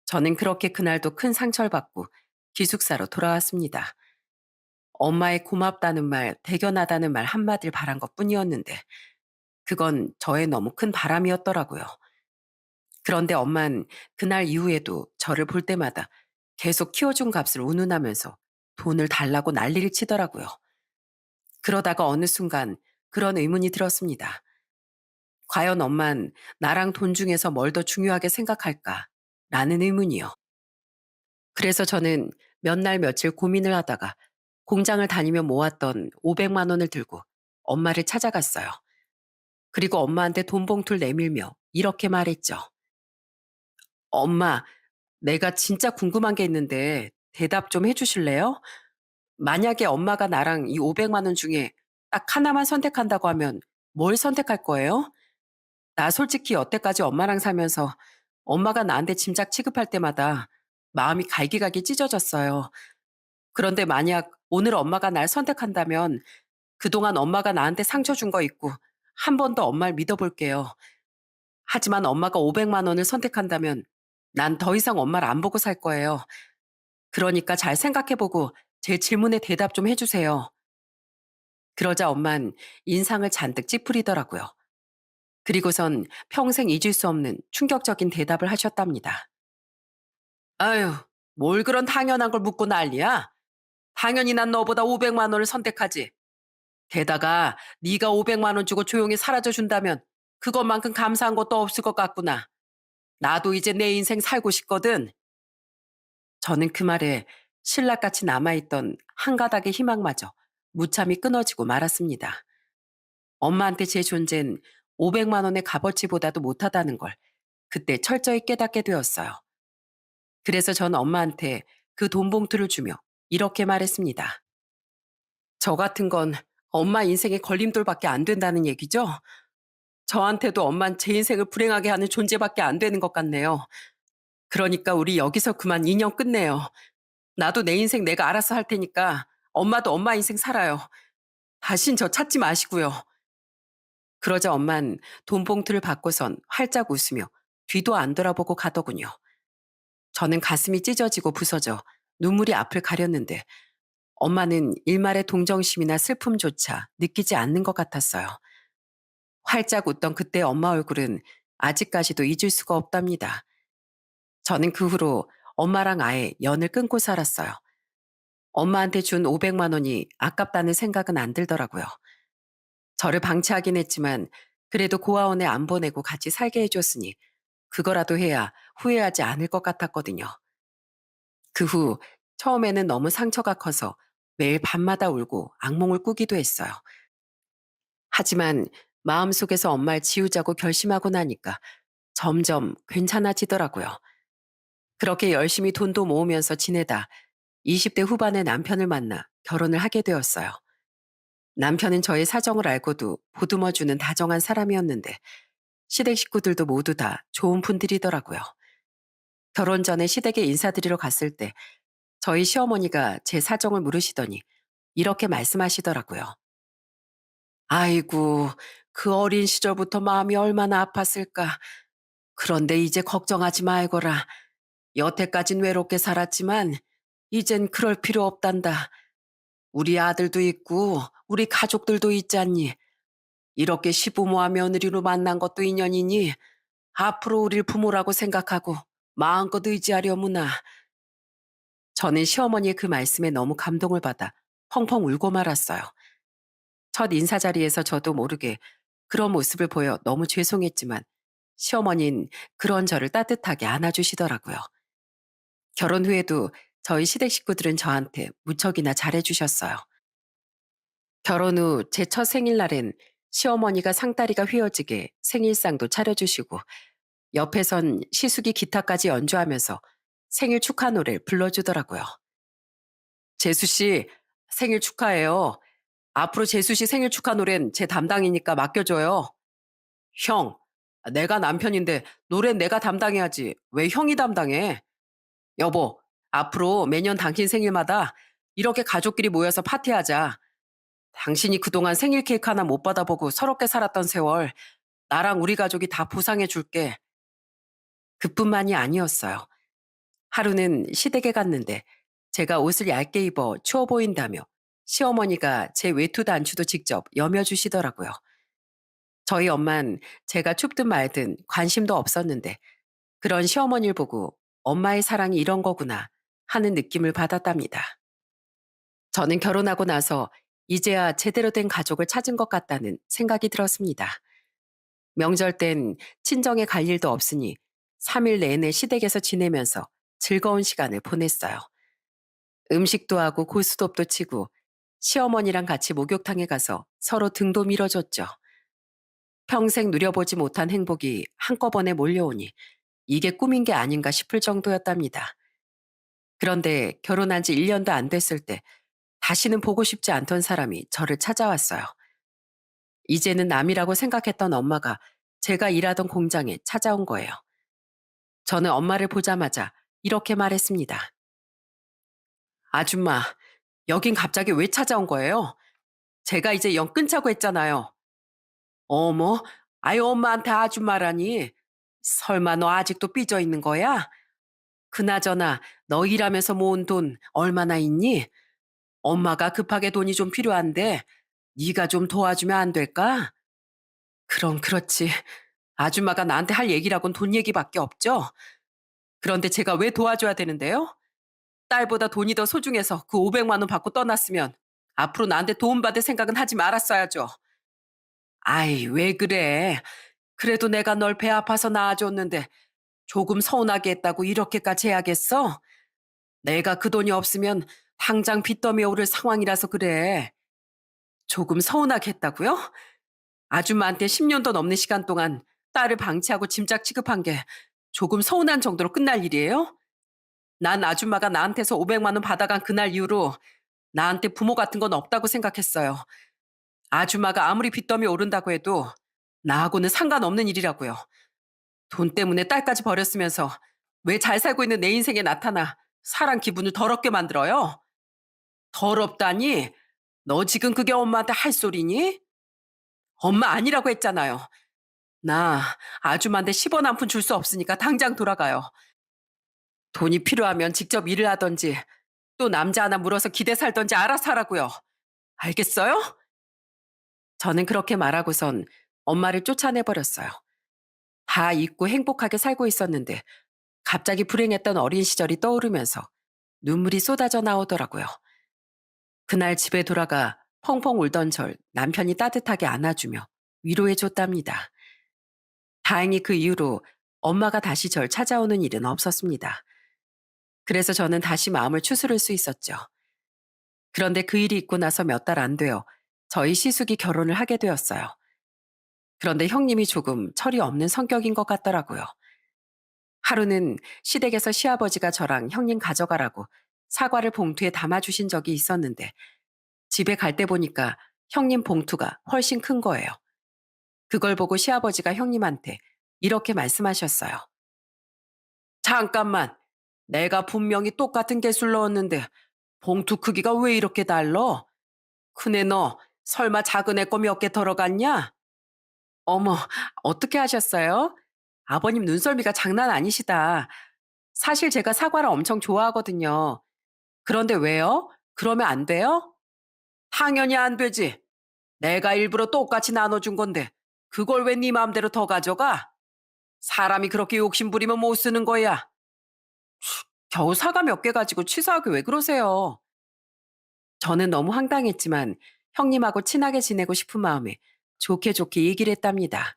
저는 그렇게 그날도 큰 상처를 받고 기숙사로 돌아왔습니다. 엄마의 고맙다는 말, 대견하다는 말 한마디를 바란 것 뿐이었는데 그건 저의 너무 큰 바람이었더라고요. 그런데 엄만 그날 이후에도 저를 볼 때마다 계속 키워준 값을 운운하면서 돈을 달라고 난리를 치더라고요. 그러다가 어느 순간 그런 의문이 들었습니다. 과연 엄만 나랑 돈 중에서 뭘 더 중요하게 생각할까? 라는 의문이요. 그래서 저는 몇 날 며칠 고민을 하다가 공장을 다니며 모았던 500만 원을 들고 엄마를 찾아갔어요. 그리고 엄마한테 돈 봉투를 내밀며 이렇게 말했죠. 엄마, 내가 진짜 궁금한 게 있는데 대답 좀 해주실래요? 만약에 엄마가 나랑 이 500만 원 중에 딱 하나만 선택한다고 하면 뭘 선택할 거예요? 나 솔직히 여태까지 엄마랑 살면서 엄마가 나한테 짐작 취급할 때마다 마음이 갈기갈기 찢어졌어요. 그런데 만약 오늘 엄마가 날 선택한다면 그동안 엄마가 나한테 상처 준 거 있고 한 번 더 엄마를 믿어볼게요. 하지만 엄마가 500만 원을 선택한다면 난 더 이상 엄마를 안 보고 살 거예요. 그러니까 잘 생각해보고 제 질문에 대답 좀 해주세요. 그러자 엄만 인상을 잔뜩 찌푸리더라고요. 그리고선 평생 잊을 수 없는 충격적인 대답을 하셨답니다. 아유, 뭘 그런 당연한 걸 묻고 난리야? 당연히 난 너보다 500만 원을 선택하지. 게다가 네가 500만 원 주고 조용히 사라져 준다면 그것만큼 감사한 것도 없을 것 같구나. 나도 이제 내 인생 살고 싶거든. 저는 그 말에 신락같이 남아있던 한 가닥의 희망마저 무참히 끊어지고 말았습니다. 엄마한테 제 존재는 500만 원의 값어치보다도 못하다는 걸 그때 철저히 깨닫게 되었어요. 그래서 전 엄마한테 그 돈 봉투를 주며 이렇게 말했습니다. 저 같은 건 엄마 인생의 걸림돌밖에 안 된다는 얘기죠? 저한테도 엄만 제 인생을 불행하게 하는 존재밖에 안 되는 것 같네요. 그러니까 우리 여기서 그만 인연 끝내요. 나도 내 인생 내가 알아서 할 테니까 엄마도 엄마 인생 살아요. 다신 저 찾지 마시고요. 그러자 엄만 돈 봉투를 받고선 활짝 웃으며 뒤도 안 돌아보고 가더군요. 저는 가슴이 찢어지고 부서져 눈물이 앞을 가렸는데 엄마는 일말의 동정심이나 슬픔조차 느끼지 않는 것 같았어요. 활짝 웃던 그때 엄마 얼굴은 아직까지도 잊을 수가 없답니다. 저는 그 후로 엄마랑 아예 연을 끊고 살았어요. 엄마한테 준 500만 원이 아깝다는 생각은 안 들더라고요. 저를 방치하긴 했지만 그래도 고아원에 안 보내고 같이 살게 해줬으니 그거라도 해야 후회하지 않을 것 같았거든요. 그 후 처음에는 너무 상처가 커서 매일 밤마다 울고 악몽을 꾸기도 했어요. 하지만 마음속에서 엄마를 지우자고 결심하고 나니까 점점 괜찮아지더라고요. 그렇게 열심히 돈도 모으면서 지내다 20대 후반에 남편을 만나 결혼을 하게 되었어요. 남편은 저의 사정을 알고도 보듬어주는 다정한 사람이었는데 시댁 식구들도 모두 다 좋은 분들이더라고요. 결혼 전에 시댁에 인사드리러 갔을 때 저희 시어머니가 제 사정을 물으시더니 이렇게 말씀하시더라고요. 아이고, 그 어린 시절부터 마음이 얼마나 아팠을까. 그런데 이제 걱정하지 말거라. 여태까진 외롭게 살았지만 이젠 그럴 필요 없단다. 우리 아들도 있고 우리 가족들도 있잖니. 이렇게 시부모와 며느리로 만난 것도 인연이니 앞으로 우릴 부모라고 생각하고 마음껏 의지하려무나. 저는 시어머니의 그 말씀에 너무 감동을 받아 펑펑 울고 말았어요. 첫 인사 자리에서 저도 모르게 그런 모습을 보여 너무 죄송했지만 시어머니는 그런 저를 따뜻하게 안아주시더라고요. 결혼 후에도 저희 시댁 식구들은 저한테 무척이나 잘해주셨어요. 결혼 후 제 첫 생일날엔 시어머니가 상다리가 휘어지게 생일상도 차려주시고 옆에선 시숙이 기타까지 연주하면서 생일 축하 노래를 불러주더라고요. 재수 씨, 생일 축하해요. 앞으로 재수 씨 생일 축하 노래는 제 담당이니까 맡겨줘요. 형, 내가 남편인데 노래는 내가 담당해야지. 왜 형이 담당해? 여보, 앞으로 매년 당신 생일마다 이렇게 가족끼리 모여서 파티하자. 당신이 그동안 생일 케이크 하나 못 받아보고 서럽게 살았던 세월, 나랑 우리 가족이 다 보상해 줄게. 그뿐만이 아니었어요. 하루는 시댁에 갔는데 제가 옷을 얇게 입어 추워 보인다며 시어머니가 제 외투 단추도 직접 여며주시더라고요. 저희 엄만 제가 춥든 말든 관심도 없었는데 그런 시어머니를 보고 엄마의 사랑이 이런 거구나 하는 느낌을 받았답니다. 저는 결혼하고 나서 이제야 제대로 된 가족을 찾은 것 같다는 생각이 들었습니다. 명절 땐 친정에 갈 일도 없으니 3일 내내 시댁에서 지내면서 즐거운 시간을 보냈어요. 음식도 하고 고스톱도 치고 시어머니랑 같이 목욕탕에 가서 서로 등도 밀어줬죠. 평생 누려보지 못한 행복이 한꺼번에 몰려오니 이게 꿈인 게 아닌가 싶을 정도였답니다. 그런데 결혼한 지 1년도 안 됐을 때 다시는 보고 싶지 않던 사람이 저를 찾아왔어요. 이제는 남이라고 생각했던 엄마가 제가 일하던 공장에 찾아온 거예요. 저는 엄마를 보자마자 이렇게 말했습니다. 아줌마, 여긴 갑자기 왜 찾아온 거예요? 제가 이제 영 끊자고 했잖아요. 어머, 아유 엄마한테 아줌마라니. 설마 너 아직도 삐져 있는 거야? 그나저나 너 일하면서 모은 돈 얼마나 있니? 엄마가 급하게 돈이 좀 필요한데 네가 좀 도와주면 안 될까? 그럼 그렇지. 아줌마가 나한테 할 얘기라곤 돈 얘기밖에 없죠? 그런데 제가 왜 도와줘야 되는데요? 딸보다 돈이 더 소중해서 그 500만 원 받고 떠났으면 앞으로 나한테 도움받을 생각은 하지 말았어야죠. 아이, 왜 그래? 그래도 내가 널 배 아파서 낳아줬는데 조금 서운하게 했다고 이렇게까지 해야겠어? 내가 그 돈이 없으면 당장 빚더미에 오를 상황이라서 그래. 조금 서운하게 했다고요? 아줌마한테 10년도 넘는 시간 동안 딸을 방치하고 짐작 취급한 게 조금 서운한 정도로 끝날 일이에요? 난 아줌마가 나한테서 500만 원 받아간 그날 이후로 나한테 부모 같은 건 없다고 생각했어요. 아줌마가 아무리 빚더미 오른다고 해도 나하고는 상관없는 일이라고요. 돈 때문에 딸까지 버렸으면서 왜 잘 살고 있는 내 인생에 나타나 사람 기분을 더럽게 만들어요? 더럽다니? 너 지금 그게 엄마한테 할 소리니? 엄마 아니라고 했잖아요. 나 아줌마한테 10원 한 푼 줄 수 없으니까 당장 돌아가요. 돈이 필요하면 직접 일을 하던지 또 남자 하나 물어서 기대 살던지 알아서 하라고요. 알겠어요? 저는 그렇게 말하고선 엄마를 쫓아내버렸어요. 다 잊고 행복하게 살고 있었는데 갑자기 불행했던 어린 시절이 떠오르면서 눈물이 쏟아져 나오더라고요. 그날 집에 돌아가 펑펑 울던 절 남편이 따뜻하게 안아주며 위로해줬답니다. 다행히 그 이후로 엄마가 다시 절 찾아오는 일은 없었습니다. 그래서 저는 다시 마음을 추스를 수 있었죠. 그런데 그 일이 있고 나서 몇 달 안 되어 저희 시숙이 결혼을 하게 되었어요. 그런데 형님이 조금 철이 없는 성격인 것 같더라고요. 하루는 시댁에서 시아버지가 저랑 형님 가져가라고 사과를 봉투에 담아주신 적이 있었는데 집에 갈 때 보니까 형님 봉투가 훨씬 큰 거예요. 그걸 보고 시아버지가 형님한테 이렇게 말씀하셨어요. 잠깐만, 내가 분명히 똑같은 개수를 넣었는데 봉투 크기가 왜 이렇게 달러? 큰애 너 설마 작은 애 거 몇 개 덜어갔냐? 어머, 어떻게 하셨어요? 아버님 눈썰미가 장난 아니시다. 사실 제가 사과를 엄청 좋아하거든요. 그런데 왜요? 그러면 안 돼요? 당연히 안 되지. 내가 일부러 똑같이 나눠준 건데 그걸 왜 네 마음대로 더 가져가? 사람이 그렇게 욕심 부리면 못 쓰는 거야. 겨우 사과 몇 개 가지고 치사하게 왜 그러세요? 저는 너무 황당했지만 형님하고 친하게 지내고 싶은 마음에 좋게 좋게 얘기를 했답니다.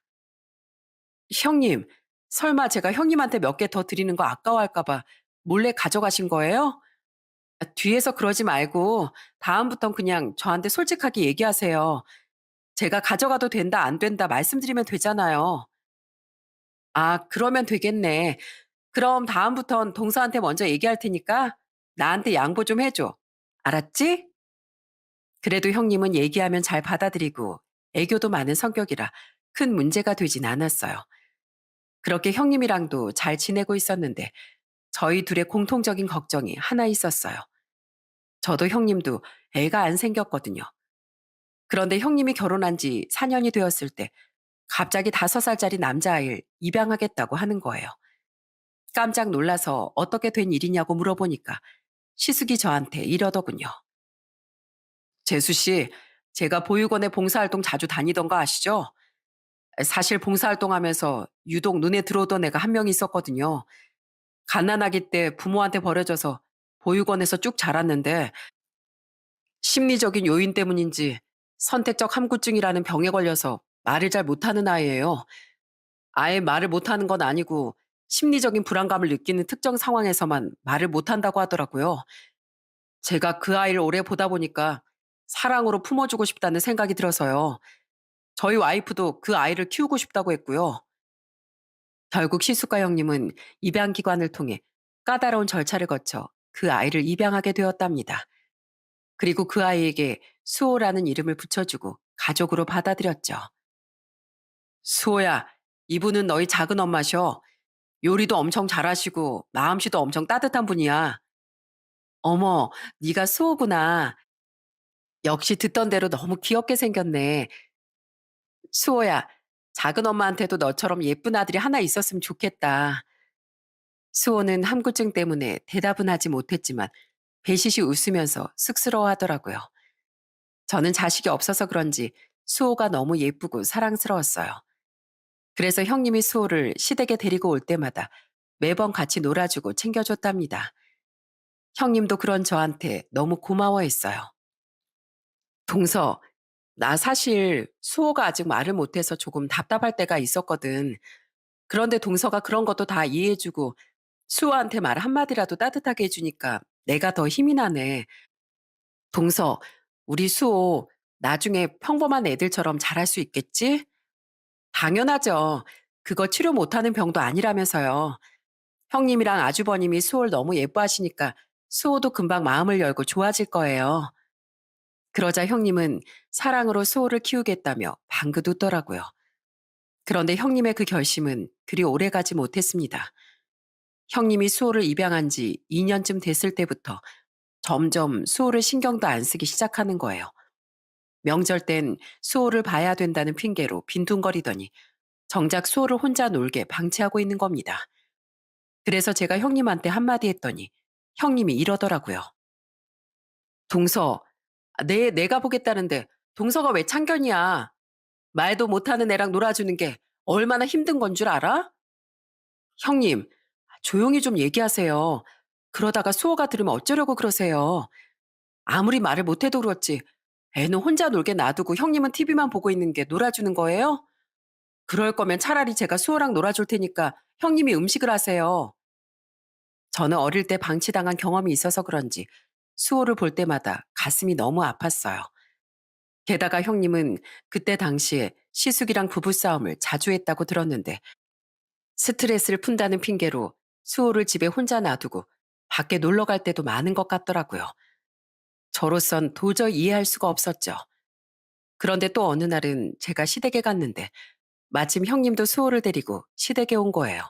형님, 설마 제가 형님한테 몇 개 더 드리는 거 아까워할까봐 몰래 가져가신 거예요? 뒤에서 그러지 말고 다음부턴 그냥 저한테 솔직하게 얘기하세요. 제가 가져가도 된다, 안 된다 말씀드리면 되잖아요. 아, 그러면 되겠네. 그럼 다음부턴 동서한테 먼저 얘기할 테니까 나한테 양보 좀 해줘. 알았지? 그래도 형님은 얘기하면 잘 받아들이고 애교도 많은 성격이라 큰 문제가 되진 않았어요. 그렇게 형님이랑도 잘 지내고 있었는데 저희 둘의 공통적인 걱정이 하나 있었어요. 저도 형님도 애가 안 생겼거든요. 그런데 형님이 결혼한 지 4년이 되었을 때 갑자기 5살짜리 남자아이를 입양하겠다고 하는 거예요. 깜짝 놀라서 어떻게 된 일이냐고 물어보니까 시숙이 저한테 이러더군요. 재수 씨, 제가 보육원에 봉사활동 자주 다니던 거 아시죠? 사실 봉사활동하면서 유독 눈에 들어오던 애가 한 명 있었거든요. 갓난아기 때 부모한테 버려져서 보육원에서 쭉 자랐는데 심리적인 요인 때문인지 선택적 함구증이라는 병에 걸려서 말을 잘 못하는 아이예요. 아예 말을 못하는 건 아니고 심리적인 불안감을 느끼는 특정 상황에서만 말을 못한다고 하더라고요. 제가 그 아이를 오래 보다 보니까 사랑으로 품어주고 싶다는 생각이 들어서요. 저희 와이프도 그 아이를 키우고 싶다고 했고요. 결국 시숙가 형님은 입양기관을 통해 까다로운 절차를 거쳐 그 아이를 입양하게 되었답니다. 그리고 그 아이에게 수호라는 이름을 붙여주고 가족으로 받아들였죠. 수호야, 이분은 너희 작은 엄마셔. 요리도 엄청 잘하시고 마음씨도 엄청 따뜻한 분이야. 어머, 네가 수호구나. 역시 듣던 대로 너무 귀엽게 생겼네. 수호야, 작은 엄마한테도 너처럼 예쁜 아들이 하나 있었으면 좋겠다. 수호는 함구증 때문에 대답은 하지 못했지만 배시시 웃으면서 쑥스러워하더라고요. 저는 자식이 없어서 그런지 수호가 너무 예쁘고 사랑스러웠어요. 그래서 형님이 수호를 시댁에 데리고 올 때마다 매번 같이 놀아주고 챙겨줬답니다. 형님도 그런 저한테 너무 고마워했어요. 동서, 나 사실 수호가 아직 말을 못해서 조금 답답할 때가 있었거든. 그런데 동서가 그런 것도 다 이해해주고 수호한테 말 한마디라도 따뜻하게 해주니까 내가 더 힘이 나네. 동서, 우리 수호 나중에 평범한 애들처럼 잘할 수 있겠지? 당연하죠. 그거 치료 못하는 병도 아니라면서요. 형님이랑 아주버님이 수호를 너무 예뻐하시니까 수호도 금방 마음을 열고 좋아질 거예요. 그러자 형님은 사랑으로 수호를 키우겠다며 방긋 웃더라고요. 그런데 형님의 그 결심은 그리 오래 가지 못했습니다. 형님이 수호를 입양한 지 2년쯤 됐을 때부터 점점 수호를 신경도 안 쓰기 시작하는 거예요. 명절 땐 수호를 봐야 된다는 핑계로 빈둥거리더니 정작 수호를 혼자 놀게 방치하고 있는 겁니다. 그래서 제가 형님한테 한마디 했더니 형님이 이러더라고요. 동서, 내가 보겠다는데 동서가 왜 참견이야? 말도 못하는 애랑 놀아주는 게 얼마나 힘든 건 줄 알아? 형님, 조용히 좀 얘기하세요. 그러다가 수호가 들으면 어쩌려고 그러세요. 아무리 말을 못해도 그렇지. 애는 혼자 놀게 놔두고 형님은 TV만 보고 있는 게 놀아주는 거예요? 그럴 거면 차라리 제가 수호랑 놀아줄 테니까 형님이 음식을 하세요. 저는 어릴 때 방치당한 경험이 있어서 그런지 수호를 볼 때마다 가슴이 너무 아팠어요. 게다가 형님은 그때 당시에 시숙이랑 부부싸움을 자주 했다고 들었는데 스트레스를 푼다는 핑계로 수호를 집에 혼자 놔두고 밖에 놀러 갈 때도 많은 것 같더라고요. 저로선 도저히 이해할 수가 없었죠. 그런데 또 어느 날은 제가 시댁에 갔는데 마침 형님도 수호를 데리고 시댁에 온 거예요.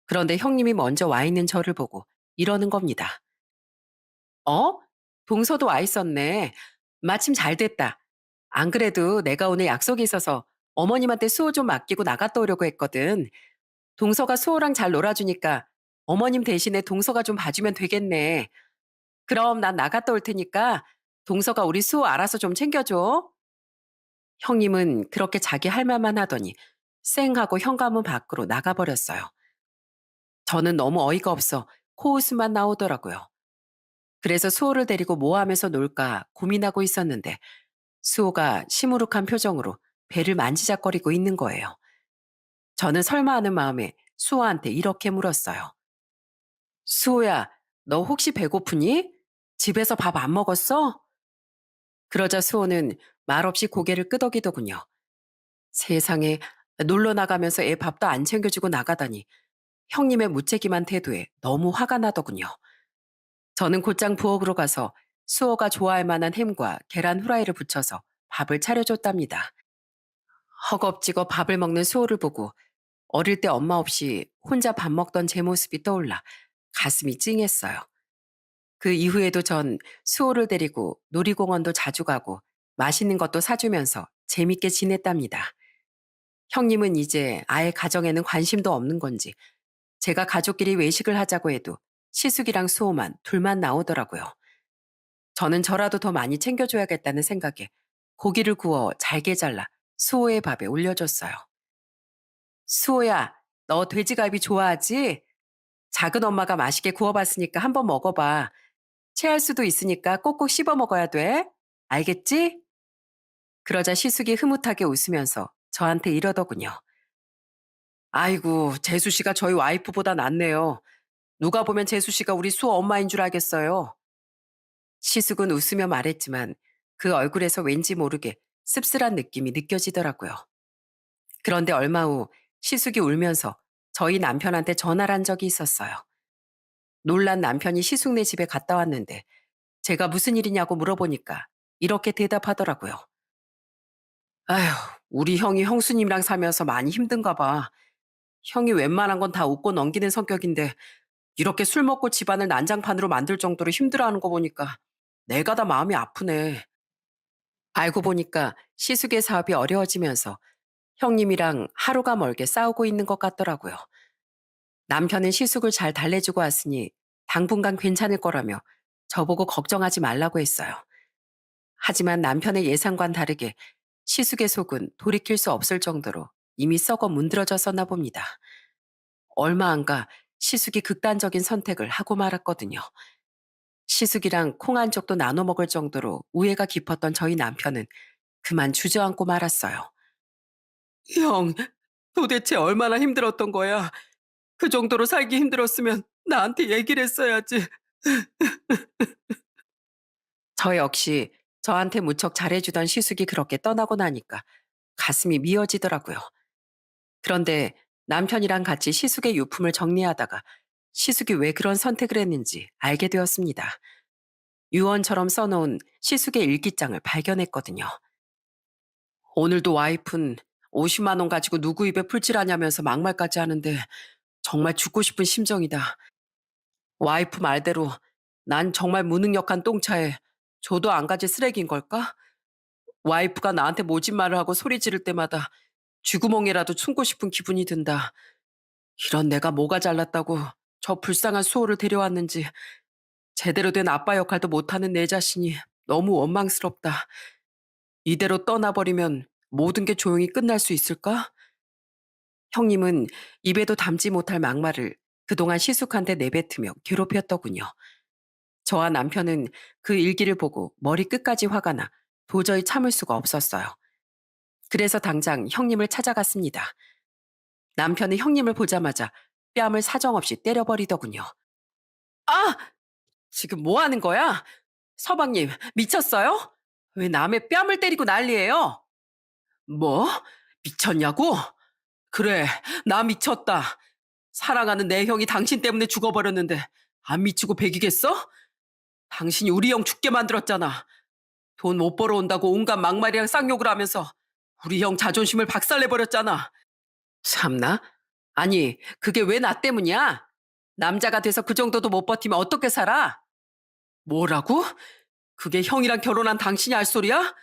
그런데 형님이 먼저 와 있는 저를 보고 이러는 겁니다. 어? 동서도 와 있었네. 마침 잘 됐다. 안 그래도 내가 오늘 약속이 있어서 어머님한테 수호 좀 맡기고 나갔다 오려고 했거든. 동서가 수호랑 잘 놀아주니까 어머님 대신에 동서가 좀 봐주면 되겠네. 그럼 난 나갔다 올 테니까 동서가 우리 수호 알아서 좀 챙겨줘. 형님은 그렇게 자기 할 말만 하더니 쌩 하고 현관문 밖으로 나가버렸어요. 저는 너무 어이가 없어 코웃음만 나오더라고요. 그래서 수호를 데리고 뭐 하면서 놀까 고민하고 있었는데 수호가 시무룩한 표정으로 배를 만지작거리고 있는 거예요. 저는 설마 하는 마음에 수호한테 이렇게 물었어요. 수호야, 너 혹시 배고프니? 집에서 밥 안 먹었어? 그러자 수호는 말없이 고개를 끄덕이더군요. 세상에 놀러 나가면서 애 밥도 안 챙겨주고 나가다니 형님의 무책임한 태도에 너무 화가 나더군요. 저는 곧장 부엌으로 가서 수호가 좋아할 만한 햄과 계란 후라이를 부쳐서 밥을 차려줬답니다. 허겁지겁 밥을 먹는 수호를 보고 어릴 때 엄마 없이 혼자 밥 먹던 제 모습이 떠올라 가슴이 찡했어요. 그 이후에도 전 수호를 데리고 놀이공원도 자주 가고 맛있는 것도 사주면서 재밌게 지냈답니다. 형님은 이제 아예 가정에는 관심도 없는 건지 제가 가족끼리 외식을 하자고 해도 시숙이랑 수호만 둘만 나오더라고요. 저는 저라도 더 많이 챙겨줘야겠다는 생각에 고기를 구워 잘게 잘라 수호의 밥에 올려줬어요. 수호야, 너 돼지갈비 좋아하지? 작은 엄마가 맛있게 구워봤으니까 한번 먹어봐. 체할 수도 있으니까 꼭꼭 씹어 먹어야 돼. 알겠지? 그러자 시숙이 흐뭇하게 웃으면서 저한테 이러더군요. 아이고, 재수 씨가 저희 와이프보다 낫네요. 누가 보면 재수 씨가 우리 수호 엄마인 줄 알겠어요. 시숙은 웃으며 말했지만 그 얼굴에서 왠지 모르게 씁쓸한 느낌이 느껴지더라고요. 그런데 얼마 후 시숙이 울면서 저희 남편한테 전화를 한 적이 있었어요. 놀란 남편이 시숙네 집에 갔다 왔는데 제가 무슨 일이냐고 물어보니까 이렇게 대답하더라고요. 아휴, 우리 형이 형수님이랑 살면서 많이 힘든가 봐. 형이 웬만한 건 다 웃고 넘기는 성격인데 이렇게 술 먹고 집안을 난장판으로 만들 정도로 힘들어하는 거 보니까 내가 다 마음이 아프네. 알고 보니까 시숙의 사업이 어려워지면서 형님이랑 하루가 멀게 싸우고 있는 것 같더라고요. 남편은 시숙을 잘 달래주고 왔으니 당분간 괜찮을 거라며 저보고 걱정하지 말라고 했어요. 하지만 남편의 예상과는 다르게 시숙의 속은 돌이킬 수 없을 정도로 이미 썩어 문드러졌었나 봅니다. 얼마 안 가 시숙이 극단적인 선택을 하고 말았거든요. 시숙이랑 콩 한 쪽도 나눠 먹을 정도로 우애가 깊었던 저희 남편은 그만 주저앉고 말았어요. 형, 도대체 얼마나 힘들었던 거야? 그 정도로 살기 힘들었으면 나한테 얘기를 했어야지. 저 역시 저한테 무척 잘해주던 시숙이 그렇게 떠나고 나니까 가슴이 미어지더라고요. 그런데 남편이랑 같이 시숙의 유품을 정리하다가 시숙이 왜 그런 선택을 했는지 알게 되었습니다. 유언처럼 써놓은 시숙의 일기장을 발견했거든요. 오늘도 와이프는 50만 원 가지고 누구 입에 풀칠하냐면서 막말까지 하는데 정말 죽고 싶은 심정이다. 와이프 말대로 난 정말 무능력한 똥차에 조도 안 가지 쓰레기인 걸까? 와이프가 나한테 모진 말을 하고 소리 지를 때마다 쥐구멍이라도 숨고 싶은 기분이 든다. 이런 내가 뭐가 잘났다고 저 불쌍한 수호를 데려왔는지 제대로 된 아빠 역할도 못하는 내 자신이 너무 원망스럽다. 이대로 떠나버리면 모든 게 조용히 끝날 수 있을까? 형님은 입에도 담지 못할 막말을 그동안 시숙한테 내뱉으며 괴롭혔더군요. 저와 남편은 그 일기를 보고 머리 끝까지 화가 나 도저히 참을 수가 없었어요. 그래서 당장 형님을 찾아갔습니다. 남편은 형님을 보자마자 뺨을 사정없이 때려버리더군요. 아! 지금 뭐 하는 거야? 서방님, 미쳤어요? 왜 남의 뺨을 때리고 난리예요? 뭐? 미쳤냐고? 그래, 나 미쳤다. 사랑하는 내 형이 당신 때문에 죽어버렸는데 안 미치고 배기겠어? 당신이 우리 형 죽게 만들었잖아. 돈 못 벌어온다고 온갖 막말이랑 쌍욕을 하면서 우리 형 자존심을 박살내버렸잖아. 참나? 아니, 그게 왜 나 때문이야? 남자가 돼서 그 정도도 못 버티면 어떻게 살아? 뭐라고? 그게 형이랑 결혼한 당신이 할 소리야?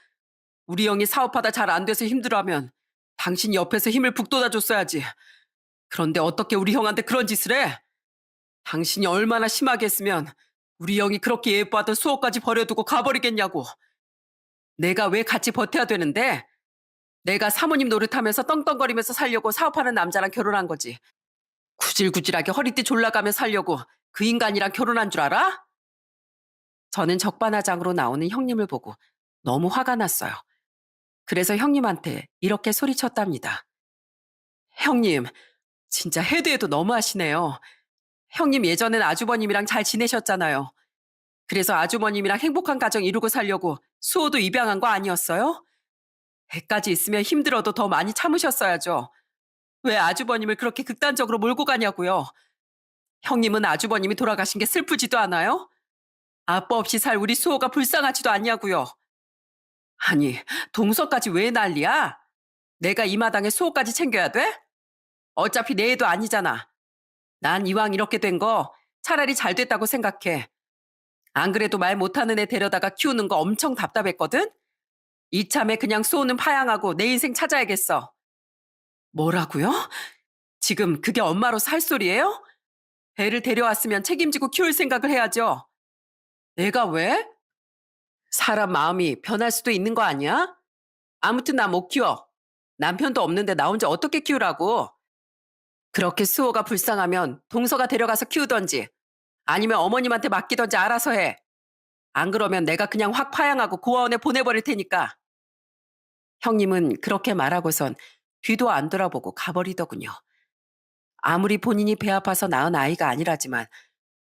우리 형이 사업하다 잘 안 돼서 힘들어하면 당신이 옆에서 힘을 북돋아 줬어야지. 그런데 어떻게 우리 형한테 그런 짓을 해? 당신이 얼마나 심하게 했으면 우리 형이 그렇게 예뻐하던 수호까지 버려두고 가버리겠냐고. 내가 왜 같이 버텨야 되는데? 내가 사모님 노릇하면서 떵떵거리면서 살려고 사업하는 남자랑 결혼한 거지. 구질구질하게 허리띠 졸라가며 살려고 그 인간이랑 결혼한 줄 알아? 저는 적반하장으로 나오는 형님을 보고 너무 화가 났어요. 그래서 형님한테 이렇게 소리쳤답니다. 형님, 진짜 해도 해도 너무하시네요. 형님 예전엔 아주버님이랑 잘 지내셨잖아요. 그래서 아주버님이랑 행복한 가정 이루고 살려고 수호도 입양한 거 아니었어요? 애까지 있으면 힘들어도 더 많이 참으셨어야죠. 왜 아주버님을 그렇게 극단적으로 몰고 가냐고요. 형님은 아주버님이 돌아가신 게 슬프지도 않아요? 아빠 없이 살 우리 수호가 불쌍하지도 않냐고요. 아니, 동서까지 왜 난리야? 내가 이 마당에 수호까지 챙겨야 돼? 어차피 내 애도 아니잖아. 난 이왕 이렇게 된 거 차라리 잘 됐다고 생각해. 안 그래도 말 못하는 애 데려다가 키우는 거 엄청 답답했거든? 이참에 그냥 수호는 파양하고 내 인생 찾아야겠어. 뭐라고요? 지금 그게 엄마로서 할 소리예요? 애를 데려왔으면 책임지고 키울 생각을 해야죠. 내가 왜? 사람 마음이 변할 수도 있는 거 아니야? 아무튼 나 못 키워. 남편도 없는데 나 혼자 어떻게 키우라고? 그렇게 수호가 불쌍하면 동서가 데려가서 키우던지 아니면 어머님한테 맡기던지 알아서 해. 안 그러면 내가 그냥 확 파양하고 고아원에 보내버릴 테니까. 형님은 그렇게 말하고선 뒤도 안 돌아보고 가버리더군요. 아무리 본인이 배 아파서 낳은 아이가 아니라지만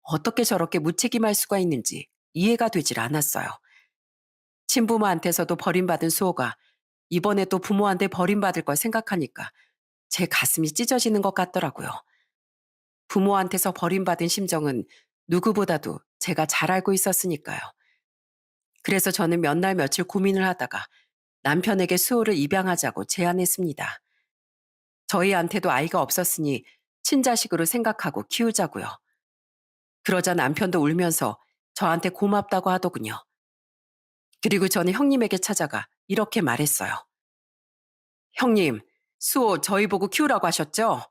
어떻게 저렇게 무책임할 수가 있는지 이해가 되질 않았어요. 친부모한테서도 버림받은 수호가 이번에 또 부모한테 버림받을 걸 생각하니까 제 가슴이 찢어지는 것 같더라고요. 부모한테서 버림받은 심정은 누구보다도 제가 잘 알고 있었으니까요. 그래서 저는 몇 날 며칠 고민을 하다가 남편에게 수호를 입양하자고 제안했습니다. 저희한테도 아이가 없었으니 친자식으로 생각하고 키우자고요. 그러자 남편도 울면서 저한테 고맙다고 하더군요. 그리고 저는 형님에게 찾아가 이렇게 말했어요. 형님, 수호 저희 보고 키우라고 하셨죠?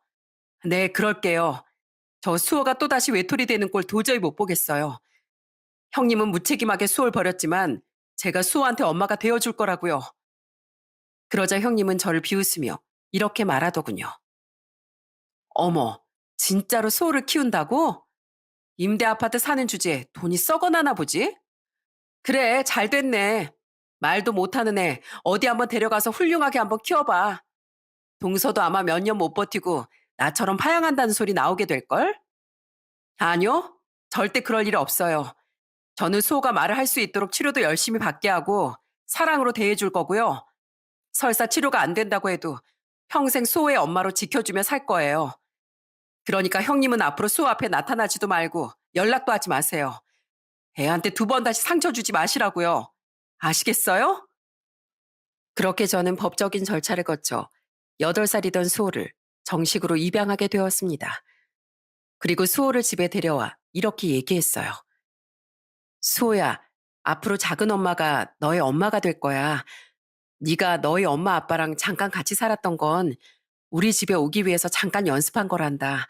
네, 그럴게요. 저 수호가 또다시 외톨이 되는 꼴 도저히 못 보겠어요. 형님은 무책임하게 수호를 버렸지만 제가 수호한테 엄마가 되어줄 거라고요. 그러자 형님은 저를 비웃으며 이렇게 말하더군요. 어머, 진짜로 수호를 키운다고? 임대 아파트 사는 주제에 돈이 썩어나나 보지? 그래, 잘 됐네. 말도 못하는 애 어디 한번 데려가서 훌륭하게 한번 키워봐. 동서도 아마 몇 년 못 버티고 나처럼 파양한다는 소리 나오게 될걸? 아니요, 절대 그럴 일 없어요. 저는 수호가 말을 할 수 있도록 치료도 열심히 받게 하고 사랑으로 대해줄 거고요. 설사 치료가 안 된다고 해도 평생 수호의 엄마로 지켜주며 살 거예요. 그러니까 형님은 앞으로 수호 앞에 나타나지도 말고 연락도 하지 마세요. 애한테 두 번 다시 상처 주지 마시라고요. 아시겠어요? 그렇게 저는 법적인 절차를 거쳐 8살이던 수호를 정식으로 입양하게 되었습니다. 그리고 수호를 집에 데려와 이렇게 얘기했어요. 수호야, 앞으로 작은 엄마가 너의 엄마가 될 거야. 네가 너희 엄마 아빠랑 잠깐 같이 살았던 건 우리 집에 오기 위해서 잠깐 연습한 거란다.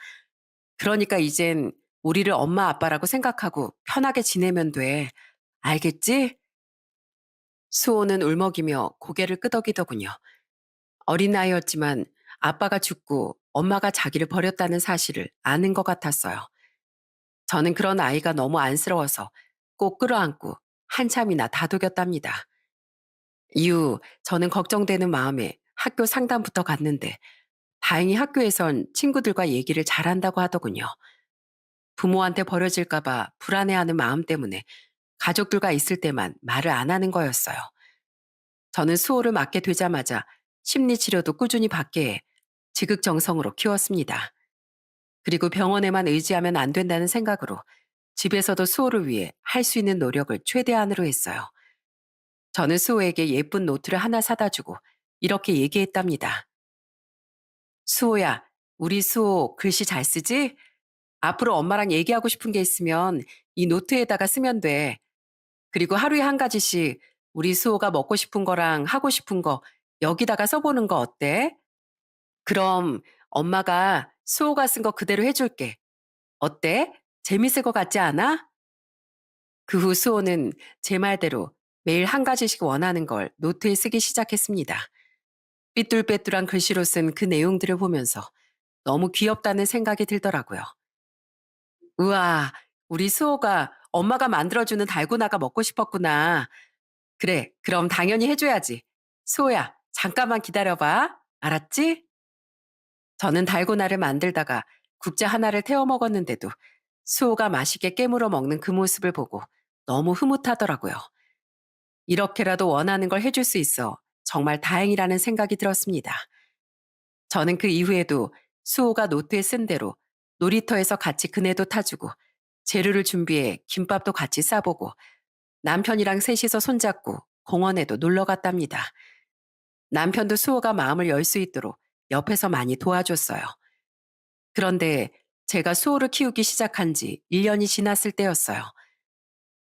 그러니까 이젠 우리를 엄마 아빠라고 생각하고 편하게 지내면 돼. 알겠지? 수호는 울먹이며 고개를 끄덕이더군요. 어린 나이였지만 아빠가 죽고 엄마가 자기를 버렸다는 사실을 아는 것 같았어요. 저는 그런 아이가 너무 안쓰러워서 꼭 끌어안고 한참이나 다독였답니다. 이후 저는 걱정되는 마음에 학교 상담부터 갔는데 다행히 학교에선 친구들과 얘기를 잘한다고 하더군요. 부모한테 버려질까봐 불안해하는 마음 때문에 가족들과 있을 때만 말을 안 하는 거였어요. 저는 수호를 맡게 되자마자 심리치료도 꾸준히 받게 해 지극정성으로 키웠습니다. 그리고 병원에만 의지하면 안 된다는 생각으로 집에서도 수호를 위해 할 수 있는 노력을 최대한으로 했어요. 저는 수호에게 예쁜 노트를 하나 사다 주고 이렇게 얘기했답니다. 수호야, 우리 수호 글씨 잘 쓰지? 앞으로 엄마랑 얘기하고 싶은 게 있으면 이 노트에다가 쓰면 돼. 그리고 하루에 한 가지씩 우리 수호가 먹고 싶은 거랑 하고 싶은 거 여기다가 써보는 거 어때? 그럼 엄마가 수호가 쓴 거 그대로 해줄게. 어때? 재밌을 것 같지 않아? 그 후 수호는 제 말대로 매일 한 가지씩 원하는 걸 노트에 쓰기 시작했습니다. 삐뚤빼뚤한 글씨로 쓴 그 내용들을 보면서 너무 귀엽다는 생각이 들더라고요. 우와, 우리 수호가 엄마가 만들어주는 달고나가 먹고 싶었구나. 그래, 그럼 당연히 해줘야지. 수호야, 잠깐만 기다려봐. 알았지? 저는 달고나를 만들다가 국자 하나를 태워 먹었는데도 수호가 맛있게 깨물어 먹는 그 모습을 보고 너무 흐뭇하더라고요. 이렇게라도 원하는 걸 해줄 수 있어 정말 다행이라는 생각이 들었습니다. 저는 그 이후에도 수호가 노트에 쓴 대로 놀이터에서 같이 그네도 타주고 재료를 준비해 김밥도 같이 싸보고 남편이랑 셋이서 손잡고 공원에도 놀러 갔답니다. 남편도 수호가 마음을 열 수 있도록 옆에서 많이 도와줬어요. 그런데 제가 수호를 키우기 시작한 지 1년이 지났을 때였어요.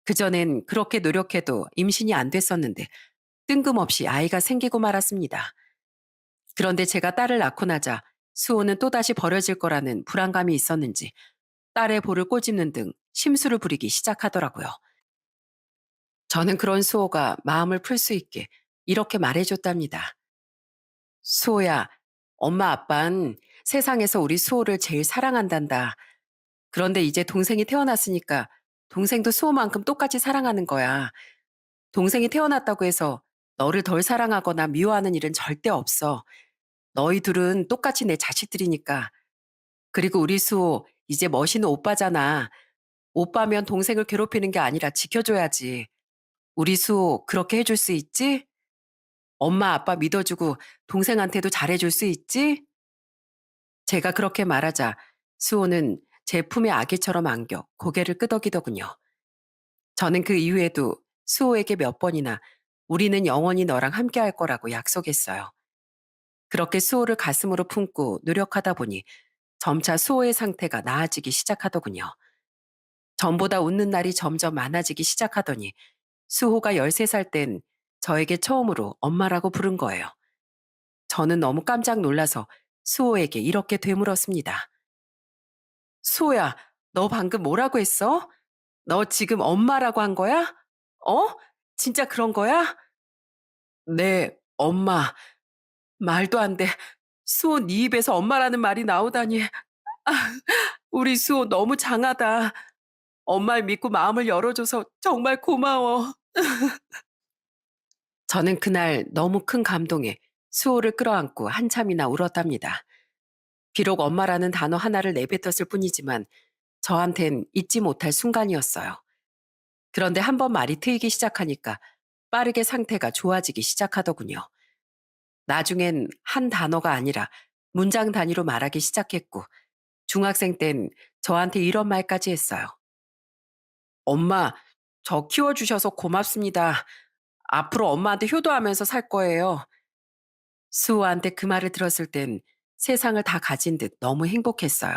그전엔 그렇게 노력해도 임신이 안 됐었는데 뜬금없이 아이가 생기고 말았습니다. 그런데 제가 딸을 낳고 나자 수호는 또다시 버려질 거라는 불안감이 있었는지 딸의 볼을 꼬집는 등 심술을 부리기 시작하더라고요. 저는 그런 수호가 마음을 풀 수 있게 이렇게 말해줬답니다. 수호야, 엄마 아빤 세상에서 우리 수호를 제일 사랑한단다. 그런데 이제 동생이 태어났으니까 동생도 수호만큼 똑같이 사랑하는 거야. 동생이 태어났다고 해서 너를 덜 사랑하거나 미워하는 일은 절대 없어. 너희 둘은 똑같이 내 자식들이니까. 그리고 우리 수호 이제 멋있는 오빠잖아. 오빠면 동생을 괴롭히는 게 아니라 지켜줘야지. 우리 수호 그렇게 해줄 수 있지? 엄마 아빠 믿어주고 동생한테도 잘해줄 수 있지? 제가 그렇게 말하자 수호는 제 품에 아기처럼 안겨 고개를 끄덕이더군요. 저는 그 이후에도 수호에게 몇 번이나 우리는 영원히 너랑 함께 할 거라고 약속했어요. 그렇게 수호를 가슴으로 품고 노력하다 보니 점차 수호의 상태가 나아지기 시작하더군요. 전보다 웃는 날이 점점 많아지기 시작하더니 수호가 13살 땐 저에게 처음으로 엄마라고 부른 거예요. 저는 너무 깜짝 놀라서 수호에게 이렇게 되물었습니다. 수호야, 너 방금 뭐라고 했어? 너 지금 엄마라고 한 거야? 어? 진짜 그런 거야? 네, 엄마. 말도 안 돼. 수호 네 입에서 엄마라는 말이 나오다니. 아, 우리 수호 너무 장하다. 엄마를 믿고 마음을 열어줘서 정말 고마워. 저는 그날 너무 큰 감동에 수호를 끌어안고 한참이나 울었답니다. 비록 엄마라는 단어 하나를 내뱉었을 뿐이지만 저한텐 잊지 못할 순간이었어요. 그런데 한 번 말이 트이기 시작하니까 빠르게 상태가 좋아지기 시작하더군요. 나중엔 한 단어가 아니라 문장 단위로 말하기 시작했고 중학생 땐 저한테 이런 말까지 했어요. 엄마, 저 키워주셔서 고맙습니다. 앞으로 엄마한테 효도하면서 살 거예요. 수호한테 그 말을 들었을 땐 세상을 다 가진 듯 너무 행복했어요.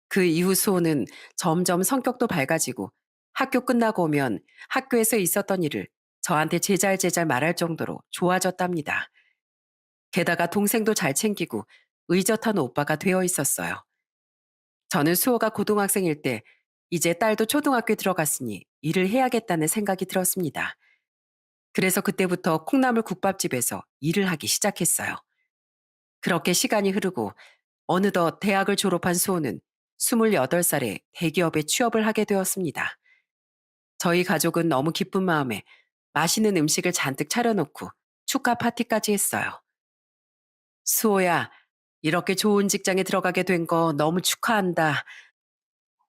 그 이후 수호는 점점 성격도 밝아지고 학교 끝나고 오면 학교에서 있었던 일을 저한테 제잘제잘 말할 정도로 좋아졌답니다. 게다가 동생도 잘 챙기고 의젓한 오빠가 되어 있었어요. 저는 수호가 고등학생일 때 이제 딸도 초등학교에 들어갔으니 일을 해야겠다는 생각이 들었습니다. 그래서 그때부터 콩나물 국밥집에서 일을 하기 시작했어요. 그렇게 시간이 흐르고 어느덧 대학을 졸업한 수호는 28살에 대기업에 취업을 하게 되었습니다. 저희 가족은 너무 기쁜 마음에 맛있는 음식을 잔뜩 차려놓고 축하 파티까지 했어요. 수호야, 이렇게 좋은 직장에 들어가게 된 거 너무 축하한다.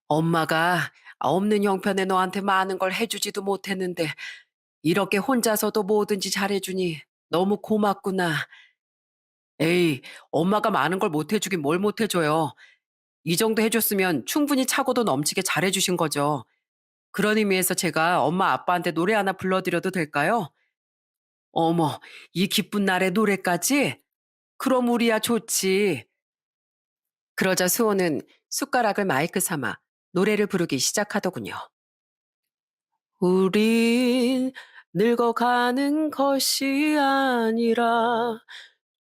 엄마가 없는 형편에 너한테 많은 걸 해주지도 못했는데 이렇게 혼자서도 뭐든지 잘해주니 너무 고맙구나. 에이, 엄마가 많은 걸 못해주긴 뭘 못해줘요. 이 정도 해줬으면 충분히 차고도 넘치게 잘해주신 거죠. 그런 의미에서 제가 엄마 아빠한테 노래 하나 불러드려도 될까요? 어머, 이 기쁜 날에 노래까지? 그럼 우리야 좋지. 그러자 수호는 숟가락을 마이크 삼아 노래를 부르기 시작하더군요. 우린 늙어가는 것이 아니라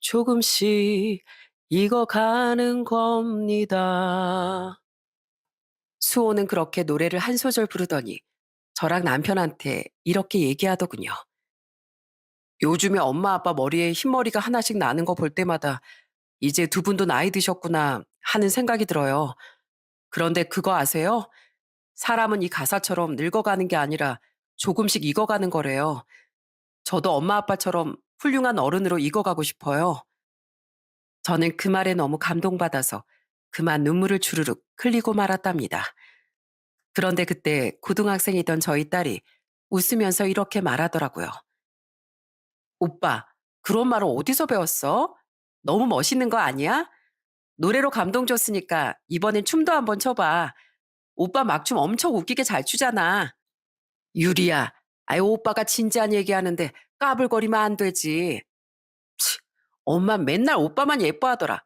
조금씩 익어가는 겁니다. 수호는 그렇게 노래를 한 소절 부르더니 저랑 남편한테 이렇게 얘기하더군요. 요즘에 엄마 아빠 머리에 흰머리가 하나씩 나는 거 볼 때마다 이제 두 분도 나이 드셨구나 하는 생각이 들어요. 그런데 그거 아세요? 사람은 이 가사처럼 늙어가는 게 아니라 조금씩 익어가는 거래요. 저도 엄마 아빠처럼 훌륭한 어른으로 익어가고 싶어요. 저는 그 말에 너무 감동받아서 그만 눈물을 주르륵 흘리고 말았답니다. 그런데 그때 고등학생이던 저희 딸이 웃으면서 이렇게 말하더라고요. 오빠, 그런 말을 어디서 배웠어? 너무 멋있는 거 아니야? 노래로 감동 줬으니까 이번엔 춤도 한번 춰봐. 오빠 막춤 엄청 웃기게 잘 추잖아. 유리야, 아이 오빠가 진지한 얘기하는데 까불거리면 안 되지. 치, 엄마 맨날 오빠만 예뻐하더라.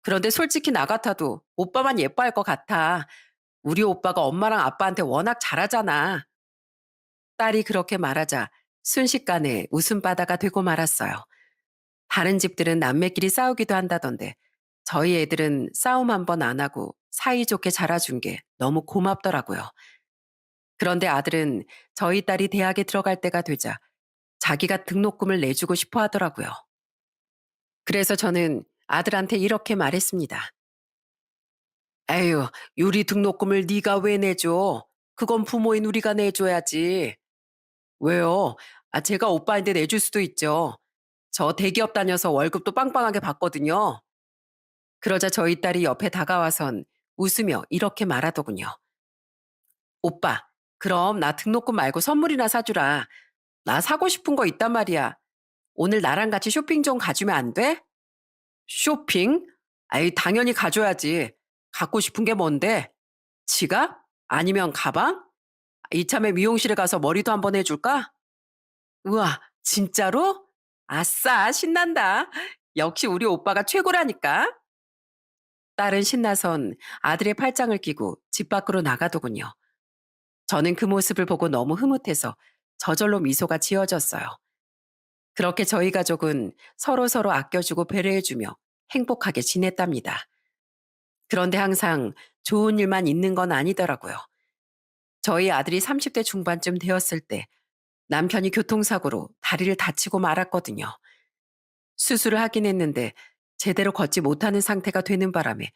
그런데 솔직히 나 같아도 오빠만 예뻐할 것 같아. 우리 오빠가 엄마랑 아빠한테 워낙 잘하잖아. 딸이 그렇게 말하자 순식간에 웃음바다가 되고 말았어요. 다른 집들은 남매끼리 싸우기도 한다던데 저희 애들은 싸움 한 번 안 하고 사이좋게 자라준 게 너무 고맙더라고요. 그런데 아들은 저희 딸이 대학에 들어갈 때가 되자 자기가 등록금을 내주고 싶어 하더라고요. 그래서 저는 아들한테 이렇게 말했습니다. 에휴, 유리 등록금을 네가 왜 내줘? 그건 부모인 우리가 내줘야지. 왜요? 제가 오빠인데 내줄 수도 있죠. 저 대기업 다녀서 월급도 빵빵하게 받거든요. 그러자 저희 딸이 옆에 다가와선 웃으며 이렇게 말하더군요. 오빠, 그럼 나 등록금 말고 선물이나 사주라. 나 사고 싶은 거 있단 말이야. 오늘 나랑 같이 쇼핑 좀 가주면 안 돼? 쇼핑? 아이, 당연히 가줘야지. 갖고 싶은 게 뭔데? 지갑? 아니면 가방? 이참에 미용실에 가서 머리도 한번 해줄까? 우와, 진짜로? 아싸, 신난다. 역시 우리 오빠가 최고라니까. 딸은 신나선 아들의 팔짱을 끼고 집 밖으로 나가더군요. 저는 그 모습을 보고 너무 흐뭇해서 저절로 미소가 지어졌어요. 그렇게 저희 가족은 서로서로 아껴주고 배려해주며 행복하게 지냈답니다. 그런데 항상 좋은 일만 있는 건 아니더라고요. 저희 아들이 30대 중반쯤 되었을 때 남편이 교통사고로 다리를 다치고 말았거든요. 수술을 하긴 했는데 제대로 걷지 못하는 상태가 되는 바람에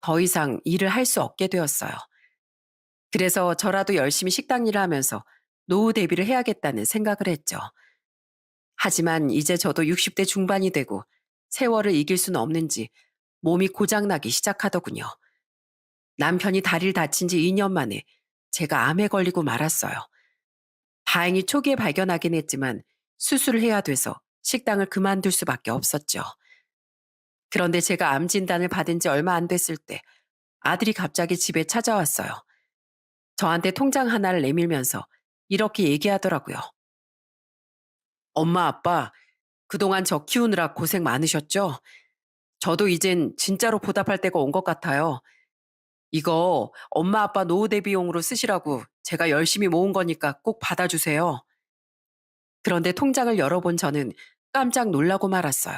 더 이상 일을 할 수 없게 되었어요. 그래서 저라도 열심히 식당 일을 하면서 노후 대비를 해야겠다는 생각을 했죠. 하지만 이제 저도 60대 중반이 되고 세월을 이길 수는 없는지 몸이 고장나기 시작하더군요. 남편이 다리를 다친 지 2년 만에 제가 암에 걸리고 말았어요. 다행히 초기에 발견하긴 했지만 수술을 해야 돼서 식당을 그만둘 수밖에 없었죠. 그런데 제가 암 진단을 받은 지 얼마 안 됐을 때 아들이 갑자기 집에 찾아왔어요. 저한테 통장 하나를 내밀면서 이렇게 얘기하더라고요. 엄마, 아빠, 그동안 저 키우느라 고생 많으셨죠? 저도 이젠 진짜로 보답할 때가 온 것 같아요. 이거 엄마, 아빠 노후 대비용으로 쓰시라고 제가 열심히 모은 거니까 꼭 받아주세요. 그런데 통장을 열어본 저는 깜짝 놀라고 말았어요.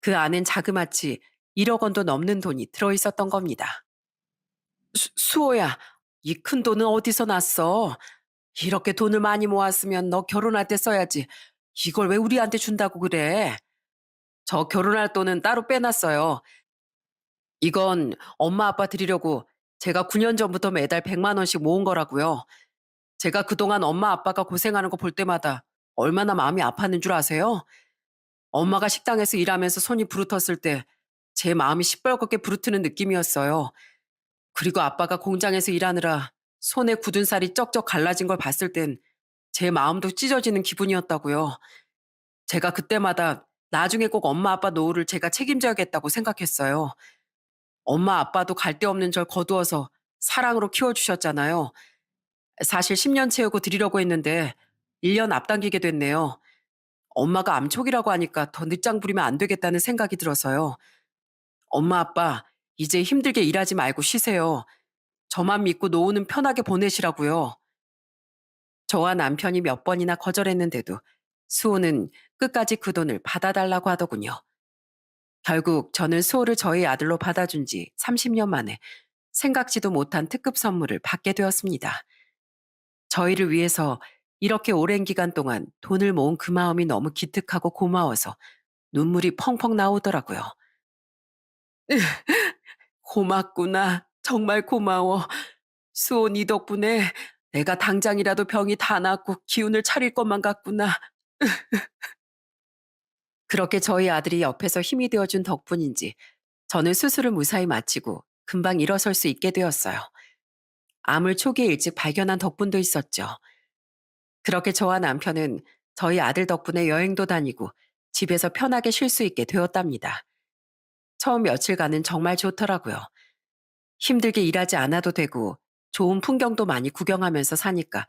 그 안엔 자그마치 1억 원도 넘는 돈이 들어있었던 겁니다. 수호야, 이 큰 돈은 어디서 났어? 이렇게 돈을 많이 모았으면 너 결혼할 때 써야지. 이걸 왜 우리한테 준다고 그래? 저 결혼할 돈은 따로 빼놨어요. 이건 엄마 아빠 드리려고 제가 9년 전부터 매달 100만 원씩 모은 거라고요. 제가 그동안 엄마 아빠가 고생하는 거 볼 때마다 얼마나 마음이 아팠는 줄 아세요? 엄마가 식당에서 일하면서 손이 부르텄을 때 제 마음이 시뻘겋게 부르트는 느낌이었어요. 그리고 아빠가 공장에서 일하느라 손에 굳은 살이 쩍쩍 갈라진 걸 봤을 땐 제 마음도 찢어지는 기분이었다고요. 제가 그때마다 나중에 꼭 엄마 아빠 노후를 제가 책임져야겠다고 생각했어요. 엄마 아빠도 갈 데 없는 절 거두어서 사랑으로 키워주셨잖아요. 사실 10년 채우고 드리려고 했는데 1년 앞당기게 됐네요. 엄마가 암초기라고 하니까 더 늦장 부리면 안 되겠다는 생각이 들어서요. 엄마 아빠 이제 힘들게 일하지 말고 쉬세요. 저만 믿고 노후는 편하게 보내시라고요. 저와 남편이 몇 번이나 거절했는데도 수호는 끝까지 그 돈을 받아달라고 하더군요. 결국 저는 수호를 저희 아들로 받아준 지 30년 만에 생각지도 못한 특급 선물을 받게 되었습니다. 저희를 위해서 이렇게 오랜 기간 동안 돈을 모은 그 마음이 너무 기특하고 고마워서 눈물이 펑펑 나오더라고요. 고맙구나. 정말 고마워. 수호 네 덕분에 내가 당장이라도 병이 다 낫고 기운을 차릴 것만 같구나. 그렇게 저희 아들이 옆에서 힘이 되어준 덕분인지 저는 수술을 무사히 마치고 금방 일어설 수 있게 되었어요. 암을 초기에 일찍 발견한 덕분도 있었죠. 그렇게 저와 남편은 저희 아들 덕분에 여행도 다니고 집에서 편하게 쉴 수 있게 되었답니다. 처음 며칠간은 정말 좋더라고요. 힘들게 일하지 않아도 되고 좋은 풍경도 많이 구경하면서 사니까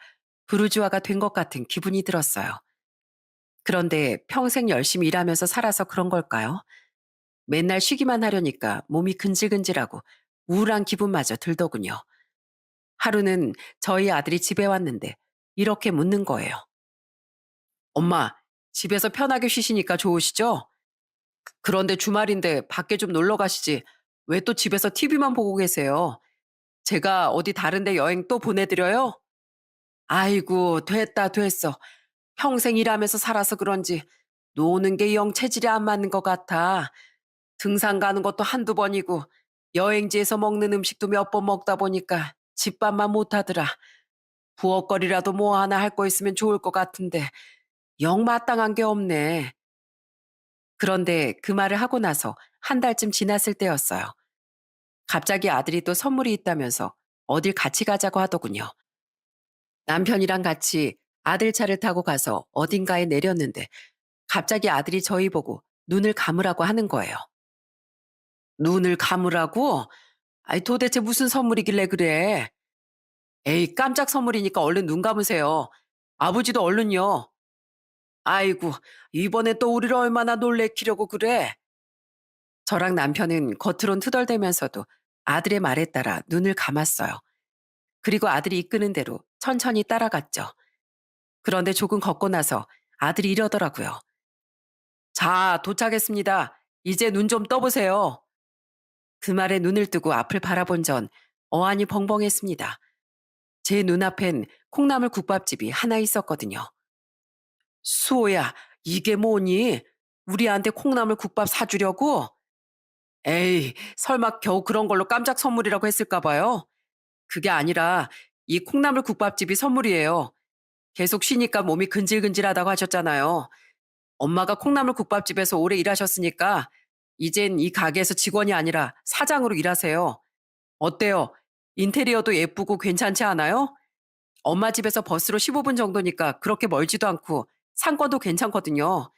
부르주아가 된 것 같은 기분이 들었어요. 그런데 평생 열심히 일하면서 살아서 그런 걸까요? 맨날 쉬기만 하려니까 몸이 근질근질하고 우울한 기분마저 들더군요. 하루는 저희 아들이 집에 왔는데 이렇게 묻는 거예요. 엄마, 집에서 편하게 쉬시니까 좋으시죠? 그런데 주말인데 밖에 좀 놀러 가시지. 왜 또 집에서 TV만 보고 계세요? 제가 어디 다른데 여행 또 보내드려요? 아이고, 됐다, 됐어. 평생 일하면서 살아서 그런지 노는 게 영 체질이 안 맞는 것 같아. 등산 가는 것도 한두 번이고 여행지에서 먹는 음식도 몇 번 먹다 보니까 집밥만 못하더라. 부엌거리라도 뭐 하나 할 거 있으면 좋을 것 같은데 영 마땅한 게 없네. 그런데 그 말을 하고 나서 한 달쯤 지났을 때였어요. 갑자기 아들이 또 선물이 있다면서 어딜 같이 가자고 하더군요. 남편이랑 같이 아들 차를 타고 가서 어딘가에 내렸는데 갑자기 아들이 저희 보고 눈을 감으라고 하는 거예요. 눈을 감으라고? 아이 도대체 무슨 선물이길래 그래? 에이 깜짝 선물이니까 얼른 눈 감으세요. 아버지도 얼른요. 아이고 이번에 또 우리를 얼마나 놀래키려고 그래? 저랑 남편은 겉으론 투덜대면서도 아들의 말에 따라 눈을 감았어요. 그리고 아들이 이끄는 대로 천천히 따라갔죠. 그런데 조금 걷고 나서 아들이 이러더라고요. 자, 도착했습니다. 이제 눈 좀 떠보세요. 그 말에 눈을 뜨고 앞을 바라본 전 어안이 벙벙했습니다. 제 눈앞엔 콩나물 국밥집이 하나 있었거든요. 수호야, 이게 뭐니? 우리한테 콩나물 국밥 사주려고? 에이, 설마 겨우 그런 걸로 깜짝 선물이라고 했을까 봐요. 그게 아니라 이 콩나물 국밥집이 선물이에요. 계속 쉬니까 몸이 근질근질하다고 하셨잖아요. 엄마가 콩나물 국밥집에서 오래 일하셨으니까 이젠 이 가게에서 직원이 아니라 사장으로 일하세요. 어때요? 인테리어도 예쁘고 괜찮지 않아요? 엄마 집에서 버스로 15분 정도니까 그렇게 멀지도 않고 상권도 괜찮거든요.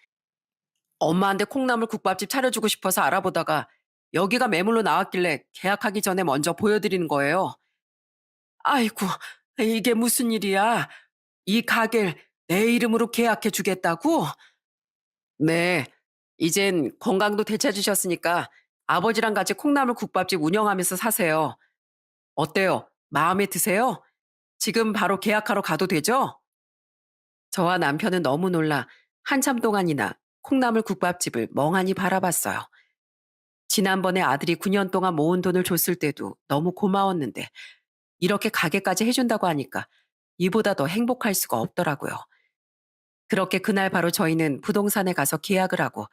엄마한테 콩나물 국밥집 차려주고 싶어서 알아보다가 여기가 매물로 나왔길래 계약하기 전에 먼저 보여드리는 거예요. 아이고, 이게 무슨 일이야? 이 가게를 내 이름으로 계약해 주겠다고? 네. 이젠 건강도 되찾으셨으니까 아버지랑 같이 콩나물 국밥집 운영하면서 사세요. 어때요? 마음에 드세요? 지금 바로 계약하러 가도 되죠? 저와 남편은 너무 놀라 한참 동안이나 콩나물 국밥집을 멍하니 바라봤어요. 지난번에 아들이 9년 동안 모은 돈을 줬을 때도 너무 고마웠는데 이렇게 가게까지 해준다고 하니까 이보다 더 행복할 수가 없더라고요. 그렇게 그날 바로 저희는 부동산에 가서 계약을 하고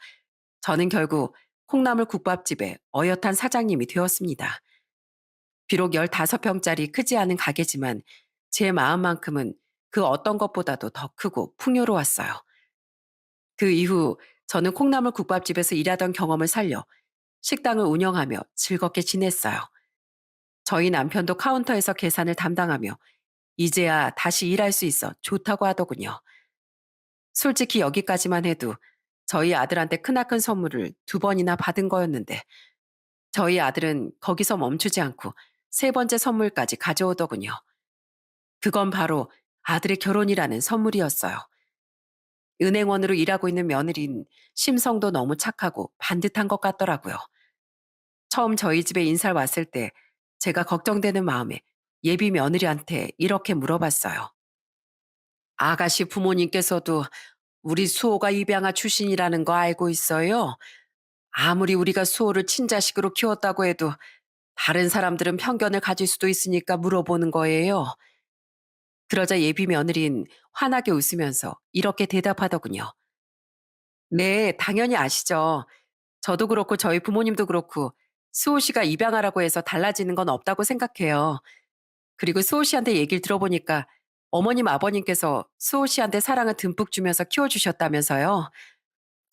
저는 결국 콩나물 국밥집의 어엿한 사장님이 되었습니다. 비록 15평짜리 크지 않은 가게지만 제 마음만큼은 그 어떤 것보다도 더 크고 풍요로웠어요. 그 이후 저는 콩나물 국밥집에서 일하던 경험을 살려 식당을 운영하며 즐겁게 지냈어요. 저희 남편도 카운터에서 계산을 담당하며 이제야 다시 일할 수 있어 좋다고 하더군요. 솔직히 여기까지만 해도 저희 아들한테 크나큰 선물을 2번이나 받은 거였는데 저희 아들은 거기서 멈추지 않고 3번째 선물까지 가져오더군요. 그건 바로 아들의 결혼이라는 선물이었어요. 은행원으로 일하고 있는 며느리인 심성도 너무 착하고 반듯한 것 같더라고요. 처음 저희 집에 인사를 왔을 때 제가 걱정되는 마음에 예비 며느리한테 이렇게 물어봤어요. 아가씨 부모님께서도 우리 수호가 입양아 출신이라는 거 알고 있어요? 아무리 우리가 수호를 친자식으로 키웠다고 해도 다른 사람들은 편견을 가질 수도 있으니까 물어보는 거예요. 그러자 예비 며느린 환하게 웃으면서 이렇게 대답하더군요. 네, 당연히 아시죠. 저도 그렇고 저희 부모님도 그렇고 수호 씨가 입양하라고 해서 달라지는 건 없다고 생각해요. 그리고 수호 씨한테 얘기를 들어보니까 어머님 아버님께서 수호 씨한테 사랑을 듬뿍 주면서 키워주셨다면서요.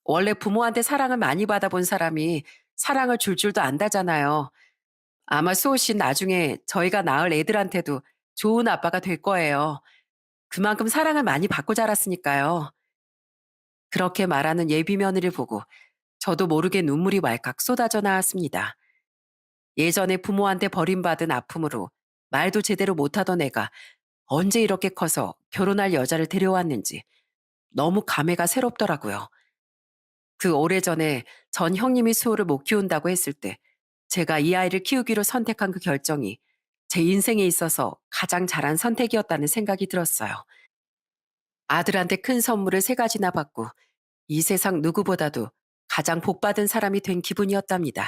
원래 부모한테 사랑을 많이 받아본 사람이 사랑을 줄 줄도 안다잖아요. 아마 수호 씨는 나중에 저희가 낳을 애들한테도 좋은 아빠가 될 거예요. 그만큼 사랑을 많이 받고 자랐으니까요. 그렇게 말하는 예비 며느리를 보고 저도 모르게 눈물이 왈칵 쏟아져 나왔습니다. 예전에 부모한테 버림받은 아픔으로 말도 제대로 못하던 애가 언제 이렇게 커서 결혼할 여자를 데려왔는지 너무 감회가 새롭더라고요. 그 오래전에 전 형님이 수호를 못 키운다고 했을 때 제가 이 아이를 키우기로 선택한 그 결정이 제 인생에 있어서 가장 잘한 선택이었다는 생각이 들었어요. 아들한테 큰 선물을 세 가지나 받고 이 세상 누구보다도 가장 복받은 사람이 된 기분이었답니다.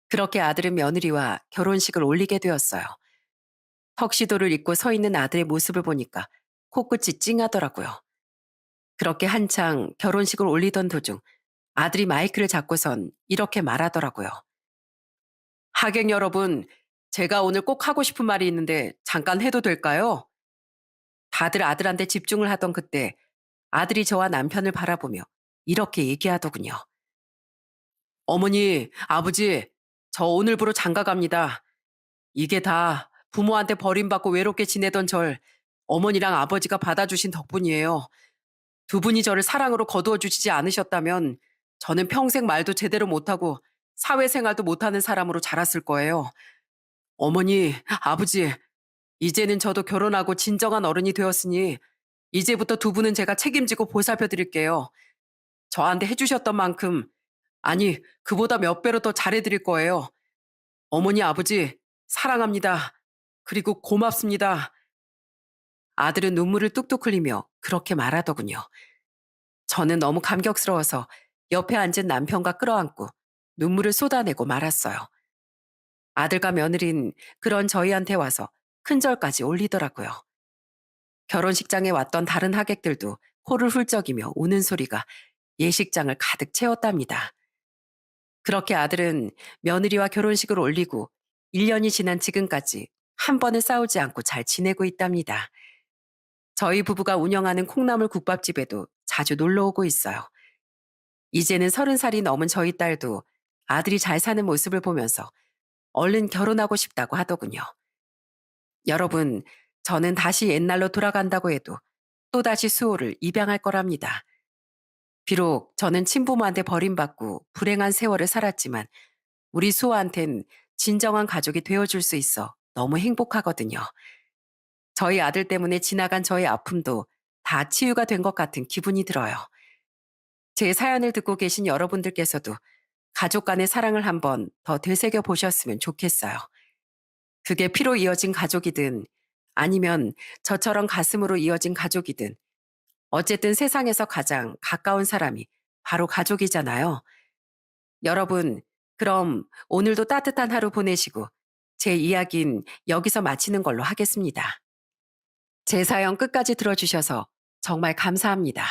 그렇게 아들은 며느리와 결혼식을 올리게 되었어요. 턱시도를 입고 서 있는 아들의 모습을 보니까 코끝이 찡하더라고요. 그렇게 한창 결혼식을 올리던 도중 아들이 마이크를 잡고선 이렇게 말하더라고요. 하객 여러분, 제가 오늘 꼭 하고 싶은 말이 있는데 잠깐 해도 될까요? 다들 아들한테 집중을 하던 그때 아들이 저와 남편을 바라보며 이렇게 얘기하더군요. 어머니, 아버지, 저 오늘부로 장가 갑니다. 이게 다 부모한테 버림받고 외롭게 지내던 절 어머니랑 아버지가 받아주신 덕분이에요. 두 분이 저를 사랑으로 거두어 주시지 않으셨다면 저는 평생 말도 제대로 못하고 사회생활도 못하는 사람으로 자랐을 거예요. 어머니, 아버지, 이제는 저도 결혼하고 진정한 어른이 되었으니 이제부터 두 분은 제가 책임지고 보살펴 드릴게요. 저한테 해주셨던 만큼, 아니, 그보다 몇 배로 더 잘해드릴 거예요. 어머니, 아버지, 사랑합니다. 그리고 고맙습니다. 아들은 눈물을 뚝뚝 흘리며 그렇게 말하더군요. 저는 너무 감격스러워서 옆에 앉은 남편과 끌어안고 눈물을 쏟아내고 말았어요. 아들과 며느린 그런 저희한테 와서 큰절까지 올리더라고요. 결혼식장에 왔던 다른 하객들도 코를 훌쩍이며 우는 소리가 예식장을 가득 채웠답니다. 그렇게 아들은 며느리와 결혼식을 올리고 1년이 지난 지금까지 한 번을 싸우지 않고 잘 지내고 있답니다. 저희 부부가 운영하는 콩나물 국밥집에도 자주 놀러 오고 있어요. 이제는 30살이 넘은 저희 딸도 아들이 잘 사는 모습을 보면서 얼른 결혼하고 싶다고 하더군요. 여러분, 저는 다시 옛날로 돌아간다고 해도 또다시 수호를 입양할 거랍니다. 비록 저는 친부모한테 버림받고 불행한 세월을 살았지만 우리 수호한텐 진정한 가족이 되어줄 수 있어 너무 행복하거든요. 저희 아들 때문에 지나간 저의 아픔도 다 치유가 된 것 같은 기분이 들어요. 제 사연을 듣고 계신 여러분들께서도 가족 간의 사랑을 한번 더 되새겨 보셨으면 좋겠어요. 그게 피로 이어진 가족이든 아니면 저처럼 가슴으로 이어진 가족이든 어쨌든 세상에서 가장 가까운 사람이 바로 가족이잖아요. 여러분, 그럼 오늘도 따뜻한 하루 보내시고 제 이야기는 여기서 마치는 걸로 하겠습니다. 제 사연 끝까지 들어주셔서 정말 감사합니다.